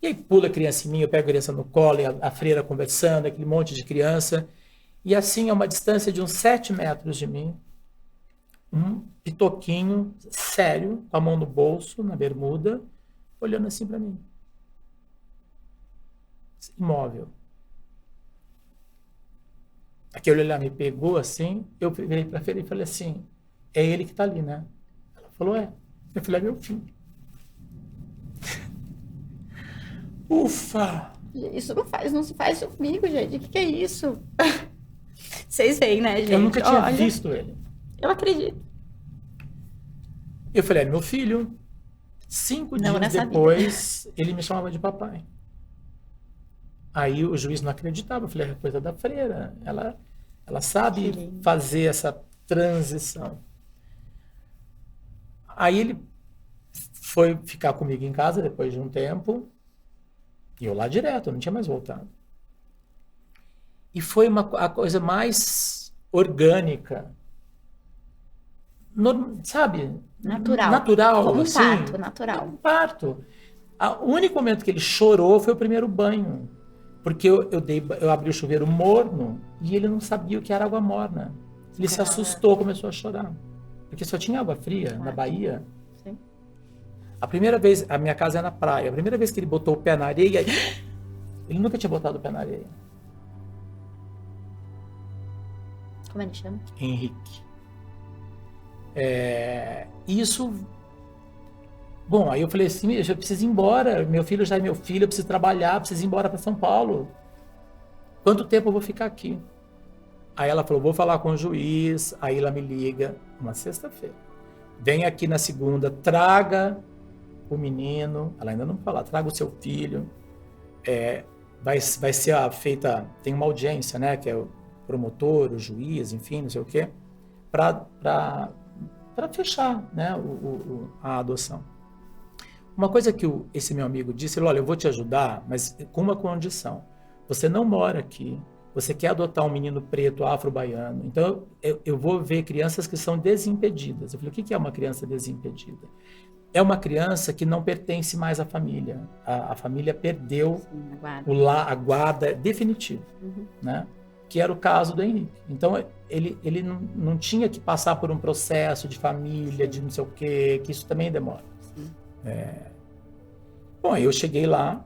E aí pula a criança em mim, eu pego a criança no colo, e a freira conversando, aquele monte de criança. E assim, a uma distância de uns 7 metros de mim, um pitoquinho sério, com a mão no bolso, na bermuda, olhando assim para mim. Imóvel. Aquele olhar me pegou assim, eu virei para a freira e falei assim, é ele que está ali, né? Ela falou, é. Eu falei, é meu filho. Ufa! Isso não se faz comigo, gente. O que é isso? Vocês veem, né, gente? Eu nunca tinha Olha, visto ele. Eu acredito. Eu falei, é meu filho. 5 Não, dias nessa depois, ele me chamava de papai. Aí o juiz não acreditava. Eu falei, é coisa da freira. Ela sabe Que lindo. fazer essa transição. Aí ele foi ficar comigo em casa depois de um tempo. E eu lá direto, eu não tinha mais voltado. E foi a coisa mais orgânica. Sabe? Natural. Natural. Como um assim. parto, natural. Um parto. O único momento que ele chorou foi o primeiro banho. Porque eu abri o chuveiro morno e ele não sabia o que era água morna. Ele se assustou, começou a chorar. Porque só tinha água fria na Bahia. Sim. A primeira vez, a minha casa é na praia, a primeira vez que ele botou o pé na areia, ele nunca tinha botado o pé na areia. Como ele chama? Henrique. Isso... Bom, aí eu falei assim, eu preciso ir embora, meu filho já é meu filho, eu preciso trabalhar, eu preciso ir embora para São Paulo. Quanto tempo eu vou ficar aqui? Aí ela falou, vou falar com o juiz, aí ela me liga, uma sexta-feira. Vem aqui na segunda, traga o menino, ela ainda não falou, traga o seu filho, vai ser feita, tem uma audiência, né, que é o promotor, o juiz, enfim, não sei o quê, para fechar, né, a adoção. Uma coisa que esse meu amigo disse, ele, olha, eu vou te ajudar, mas com uma condição, você não mora aqui, você quer adotar um menino preto afro-baiano, então eu vou ver crianças que são desimpedidas. Eu falei, o que é uma criança desimpedida? É uma criança que não pertence mais à família. A família perdeu a guarda definitiva, né? Que era o caso do Henrique. Então, ele não tinha que passar por um processo de família, de não sei o quê, que isso também demora. Bom, eu cheguei lá,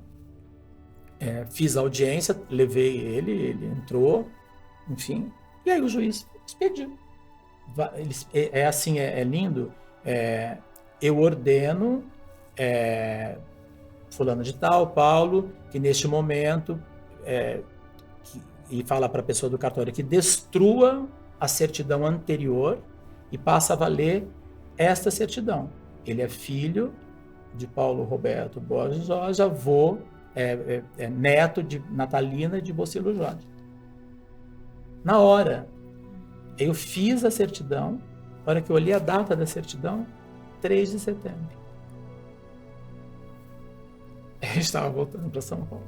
fiz a audiência, levei ele entrou, enfim, e aí o juiz expediu. É lindo, eu ordeno fulano de tal, Paulo, que neste momento, e fala para a pessoa do cartório que destrua a certidão anterior e passa a valer esta certidão. Ele é filho de Paulo Roberto Borges Jorge, avô, neto de Natalina de Bocilo Jorge. Na hora, eu fiz a certidão, na hora que eu olhei a data da certidão, 3 de setembro. Eu estava voltando para São Paulo.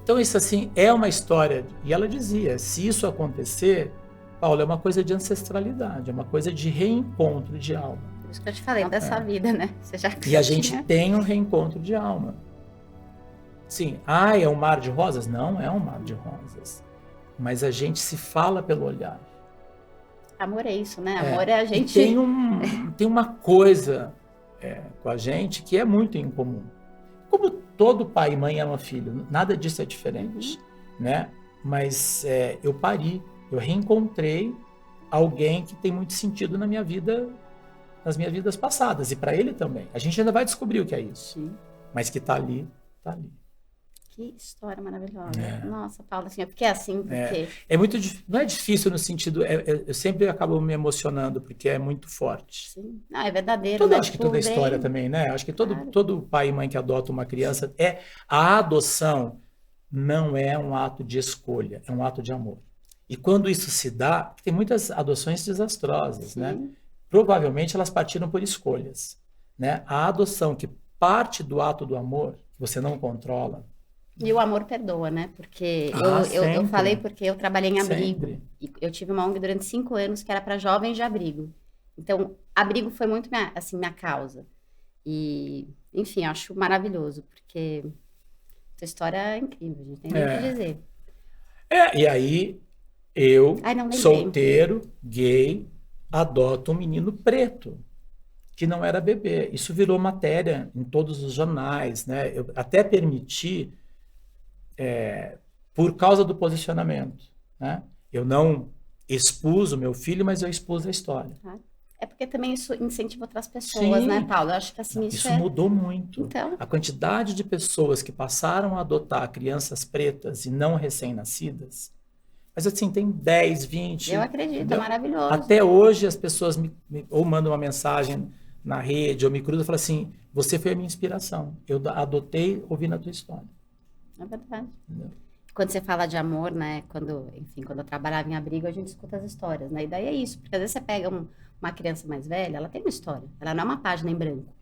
Então, isso assim, é uma história, e ela dizia, se isso acontecer, Paulo, é uma coisa de ancestralidade, é uma coisa de reencontro de alma. Por isso que eu te falei dessa vida, né? Você já E a gente tem um reencontro de alma. Sim, é um mar de rosas? Não é um mar de rosas. Mas a gente se fala pelo olhar. Amor é isso, né? Amor é a gente... E tem uma coisa com a gente que é muito incomum. Como todo pai e mãe ama filho, nada disso é diferente, né? Mas eu pari, eu reencontrei alguém que tem muito sentido na minha vida, nas minhas vidas passadas, e para ele também. A gente ainda vai descobrir o que é isso. Sim. Mas que tá ali, tá ali. Que história maravilhosa. Nossa, Paula, assim, eu fiquei assim, porque... Não é difícil no sentido... eu sempre acabo me emocionando, porque é muito forte. Sim. Não, é verdadeiro, né? Acho que toda a história também, né? Acho que todo pai e mãe que adota uma criança... A adoção não é um ato de escolha, é um ato de amor. E quando isso se dá... Tem muitas adoções desastrosas, né? Provavelmente elas partiram por escolhas, né? A adoção que parte do ato do amor, que você não controla... E o amor perdoa, né? Porque eu falei porque eu trabalhei em abrigo. Sempre. E eu tive uma ONG durante 5 anos que era para jovens de abrigo. Então, abrigo foi muito minha causa. E, enfim, acho maravilhoso, porque essa história é incrível, a gente tem muito o que dizer. E aí, eu, não solteiro, gay, adoto um menino preto, que não era bebê. Isso virou matéria em todos os jornais, né? Eu até permiti... por causa do posicionamento, né? Eu não expus o meu filho, mas eu expus a história. É porque também isso incentiva outras pessoas, né, Paulo? Eu acho que assim, isso mudou muito. Então... A quantidade de pessoas que passaram a adotar crianças pretas e não recém-nascidas, mas assim, tem 10, 20... Eu acredito, entendeu? É maravilhoso. Até hoje as pessoas ou mandam uma mensagem na rede, ou me cruzam e falam assim, você foi a minha inspiração. Eu adotei ouvindo a tua história. É verdade. Entendeu? Quando você fala de amor, né? Quando eu trabalhava em abrigo, a gente escuta as histórias, né? E daí é isso, porque às vezes você pega uma criança mais velha, ela tem uma história. Ela não é uma página em branco.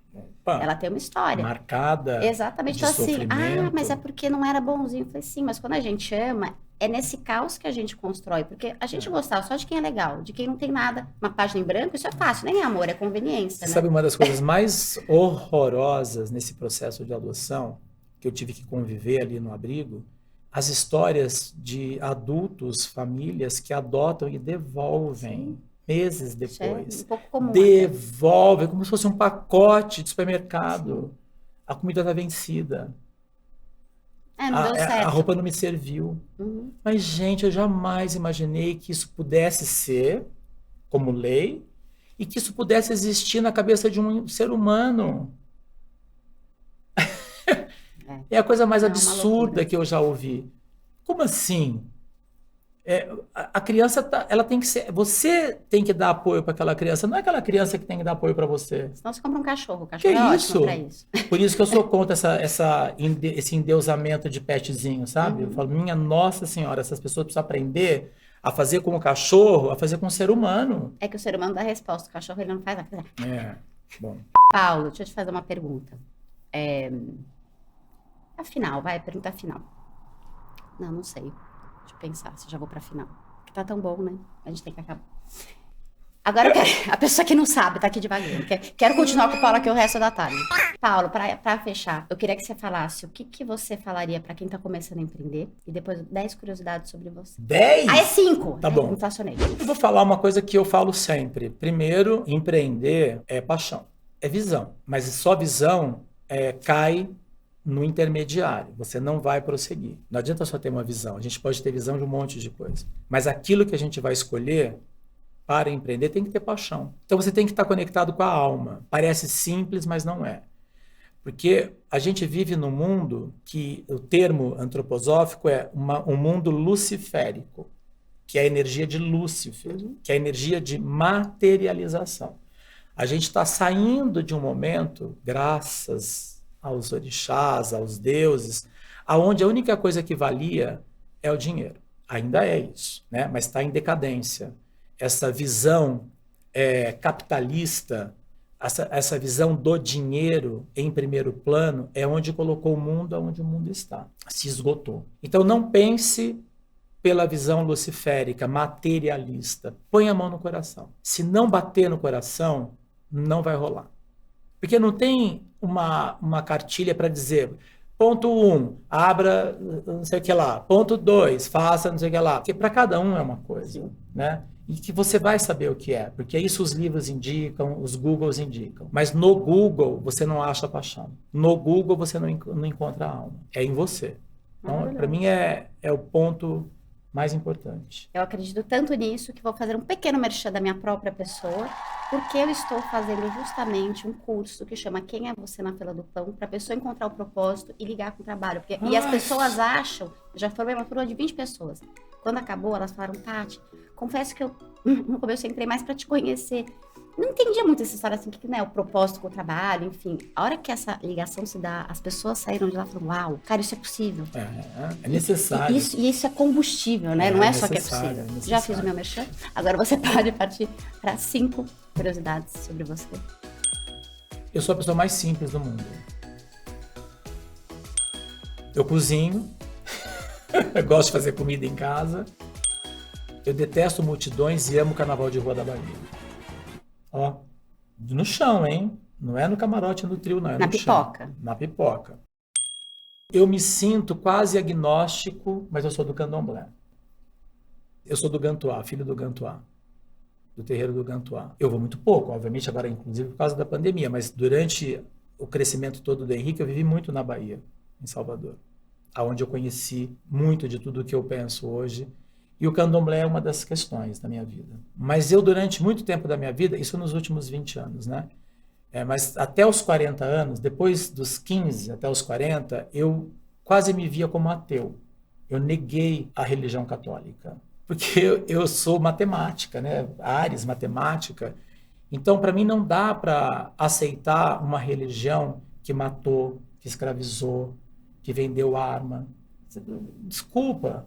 Ela tem uma história. Marcada. Exatamente. De então, assim, sofrimento. mas é porque não era bonzinho. Eu falei, sim, mas quando a gente ama, é nesse caos que a gente constrói. Porque a gente gostava só de quem é legal, de quem não tem nada. Uma página em branco, isso é fácil, nem é amor, é conveniência. Você sabe uma das coisas mais horrorosas nesse processo de adoção, que eu tive que conviver ali no abrigo, as histórias de adultos, famílias que adotam e devolvem meses depois. Isso é um pouco comum. Devolvem, como se fosse um pacote de supermercado. Sim. A comida está vencida. Não deu certo. A roupa não me serviu. Mas, gente, eu jamais imaginei que isso pudesse ser como lei e que isso pudesse existir na cabeça de um ser humano. É a coisa mais absurda que eu já ouvi. Como assim? A criança, ela tem que ser... Você tem que dar apoio para aquela criança, não é aquela criança que tem que dar apoio para você. Senão você compra um cachorro. O cachorro é ótimo para isso. Por isso que eu sou contra esse endeusamento de petzinho, sabe? Eu falo, minha Nossa Senhora, essas pessoas precisam aprender a fazer com o cachorro, a fazer com o ser humano. É que o ser humano dá a resposta, o cachorro ele não faz nada. Bom. Paulo, deixa eu te fazer uma pergunta. Afinal, pergunta final. Não sei. Deixa eu pensar se já vou pra final. Porque tá tão bom, né? A gente tem que acabar. Agora eu quero... A pessoa que não sabe, tá aqui devagarinho. Quero continuar com o Paulo aqui o resto da tarde. Paulo, pra fechar, eu queria que você falasse o que você falaria pra quem tá começando a empreender e depois 10 curiosidades sobre você. 10? É 5. Tá bom. Inflacionei. Eu vou falar uma coisa que eu falo sempre. Primeiro, empreender é paixão. É visão. Mas só visão cai no intermediário, você não vai prosseguir. Não adianta só ter uma visão, a gente pode ter visão de um monte de coisa. Mas aquilo que a gente vai escolher para empreender tem que ter paixão. Então você tem que estar conectado com a alma. Parece simples, mas não é. Porque a gente vive num mundo que o termo antroposófico é um mundo luciférico, que é a energia de Lúcifer, que é a energia de materialização. A gente está saindo de um momento, graças aos orixás, aos deuses, aonde a única coisa que valia é o dinheiro. Ainda é isso, né? Mas está em decadência. Essa visão capitalista essa visão do dinheiro em primeiro plano é onde colocou o mundo onde o mundo está. Se esgotou. Então não pense pela visão luciférica, materialista. Põe a mão no coração. Se não bater no coração, não vai rolar. Porque não tem uma cartilha para dizer, ponto 1, abra não sei o que lá. Ponto 2, faça não sei o que lá. Porque para cada um é uma coisa, né? E que você vai saber o que é, porque isso os livros indicam, os Googles indicam. Mas no Google você não acha paixão. No Google você não encontra a alma. É em você. Então, para mim é o ponto mais importante. Eu acredito tanto nisso que vou fazer um pequeno merchan da minha própria pessoa, porque eu estou fazendo justamente um curso que chama Quem é Você na Fila do Pão, para a pessoa encontrar o propósito e ligar com o trabalho. E as pessoas acham, eu já formei uma turma de 20 pessoas. Quando acabou, elas falaram, Tati, confesso que eu no começo eu entrei mais para te conhecer. Não entendia muito essa história assim, que né, o propósito com o trabalho, enfim. A hora que essa ligação se dá, as pessoas saíram de lá e falaram, uau, cara, isso é possível. É necessário. E isso é combustível, né? Não é só que é possível. Já fiz o meu merchan. Agora você pode partir para 5 curiosidades sobre você. Eu sou a pessoa mais simples do mundo. Eu cozinho. Eu gosto de fazer comida em casa. Eu detesto multidões e amo o carnaval de rua da Bahia. Ó, no chão, hein? Não é no camarote, no trio, não. É na pipoca. Chão, na pipoca. Eu me sinto quase agnóstico, mas eu sou do candomblé. Eu sou do Gantuá, filho do Gantuá. Do terreiro do Gantuá. Eu vou muito pouco, obviamente, agora inclusive por causa da pandemia, mas durante o crescimento todo do Henrique, eu vivi muito na Bahia, em Salvador. Onde eu conheci muito de tudo que eu penso hoje. E o candomblé é uma das questões da minha vida. Mas eu, durante muito tempo da minha vida, isso nos últimos 20 anos, né? Mas até os 40 anos, depois dos 15 até os 40, eu quase me via como ateu. Eu neguei a religião católica. Porque eu sou matemática, né? Áreas, matemática. Então, para mim, não dá para aceitar uma religião que matou, que escravizou, que vendeu arma. Desculpa.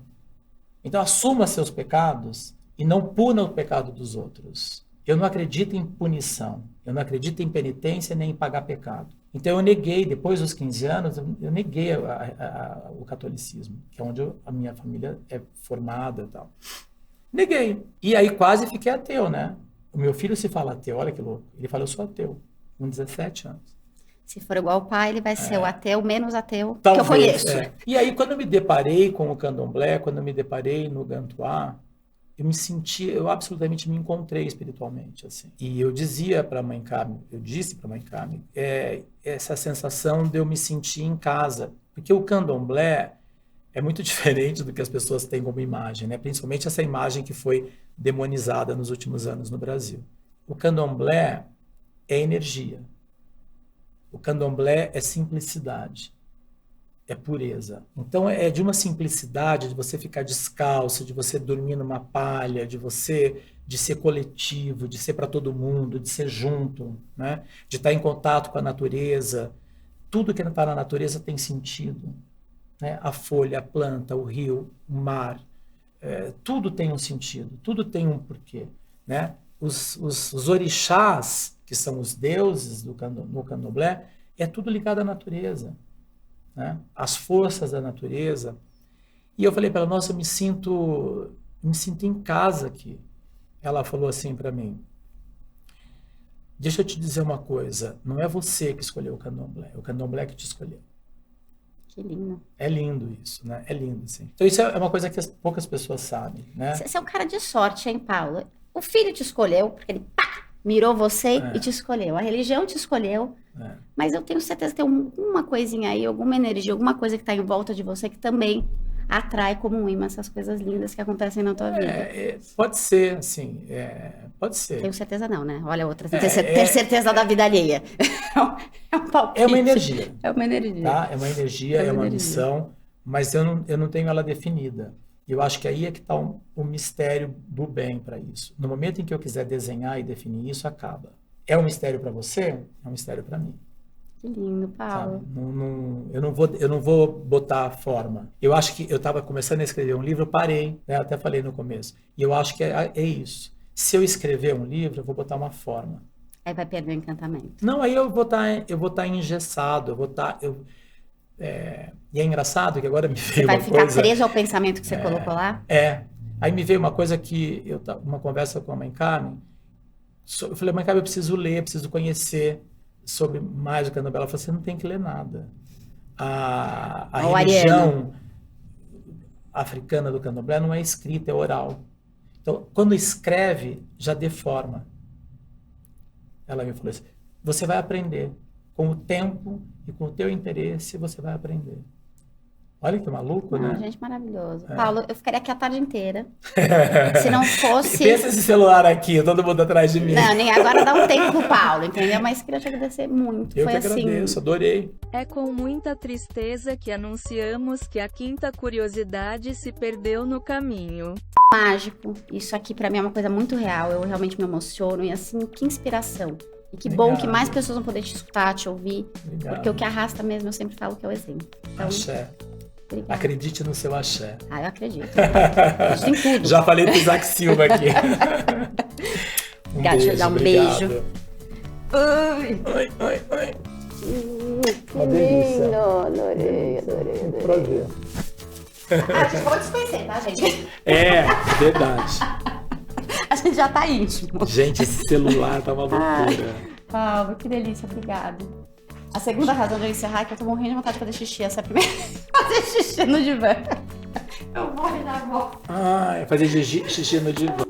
Então, assuma seus pecados e não puna o pecado dos outros. Eu não acredito em punição. Eu não acredito em penitência nem em pagar pecado. Então, eu neguei, depois dos 15 anos, eu neguei o catolicismo, que é onde a minha família é formada e tal. Neguei. E aí quase fiquei ateu, né? O meu filho se fala ateu, olha que louco. Ele fala, eu sou ateu, com 17 anos. Se for igual ao pai, ele vai ser o ateu menos ateu Talvez, que eu conheço. E aí, quando eu me deparei com o candomblé, quando eu me deparei no Gantuá, eu absolutamente me encontrei espiritualmente, assim. E eu dizia para a mãe Carmen, essa sensação de eu me sentir em casa. Porque o candomblé é muito diferente do que as pessoas têm como imagem, né? Principalmente essa imagem que foi demonizada nos últimos anos no Brasil. O candomblé é energia. O candomblé é simplicidade, é pureza. Então é de uma simplicidade de você ficar descalço, de você dormir numa palha, de ser coletivo, de ser para todo mundo, de ser junto, né? De estar em contato com a natureza. Tudo que está na natureza tem sentido, né? A folha, a planta, o rio, o mar, tudo tem um sentido, tudo tem um porquê, né? Os orixás, que são os deuses no candomblé, é tudo ligado à natureza, né? As forças da natureza. E eu falei para ela, nossa, eu me sinto em casa aqui. Ela falou assim para mim, deixa eu te dizer uma coisa, não é você que escolheu o candomblé que te escolheu. Que lindo. É lindo isso, né? É lindo, sim. Então isso é uma coisa que poucas pessoas sabem, né? Você é um cara de sorte, hein, Paulo? O filho te escolheu, porque ele mirou você e te escolheu. A religião te escolheu. Mas eu tenho certeza que tem uma coisinha aí, alguma energia, alguma coisa que está em volta de você que também atrai como um imã essas coisas lindas que acontecem na tua vida. Pode ser, assim, pode ser. Tenho certeza não, né? Olha outra, ter certeza da vida alheia. É um palpite. É uma energia. É uma energia. Tá? É uma energia, é uma missão, mas eu não tenho ela definida. E eu acho que aí é que está o mistério do bem para isso. No momento em que eu quiser desenhar e definir isso, acaba. É um mistério para você? É um mistério para mim. Que lindo, Paulo. Eu não vou botar a forma. Eu acho que eu estava começando a escrever um livro, eu parei, né? Até falei no começo. E eu acho que é isso. Se eu escrever um livro, eu vou botar uma forma. Aí vai perder o encantamento. Não, aí eu vou estar engessado, e é engraçado que agora me Você veio vai uma ficar coisa... preso ao pensamento que você colocou lá? Aí me veio uma coisa que uma conversa com a mãe Carmen. Eu falei, mãe Carmen, eu preciso ler, preciso conhecer sobre mais o candomblé. Ela falou, você não tem que ler nada. A religião africana do candomblé não é escrita, é oral. Então, quando escreve, já deforma. Ela me falou assim, você vai aprender. Com o tempo e com o teu interesse, você vai aprender. Olha que maluco, né? Gente, maravilhoso. Paulo, eu ficaria aqui a tarde inteira. Se não fosse... Pensa esse celular aqui, todo mundo atrás de mim. Não, nem agora dá um tempo pro Paulo, entendeu? Mas queria te agradecer muito. Eu Foi que agradeço, adorei. É com muita tristeza que anunciamos que a quinta curiosidade se perdeu no caminho. Mágico. Isso aqui pra mim é uma coisa muito real. Eu realmente me emociono. E assim, que inspiração. E que bom que mais pessoas vão poder te escutar, te ouvir. Obrigado. Porque o que arrasta mesmo, eu sempre falo que é o exemplo. Então, Axé. obrigada. Acredite no seu axé. Eu acredito. Acredito em tudo. Já falei pro Isaac Silva aqui. Deixa eu dar um obrigado. beijo. Oi. Que lindo. Adorei. Um prazer. A gente pode se conhecer, tá, gente? É, verdade. A gente já tá íntimo. Gente, esse celular tá uma loucura. Paulo, que delícia, obrigado. A segunda razão de eu encerrar é que eu tô morrendo de vontade de fazer xixi. Essa é a primeira. Fazer xixi no divã. Eu vou e já vou. Fazer xixi no divã.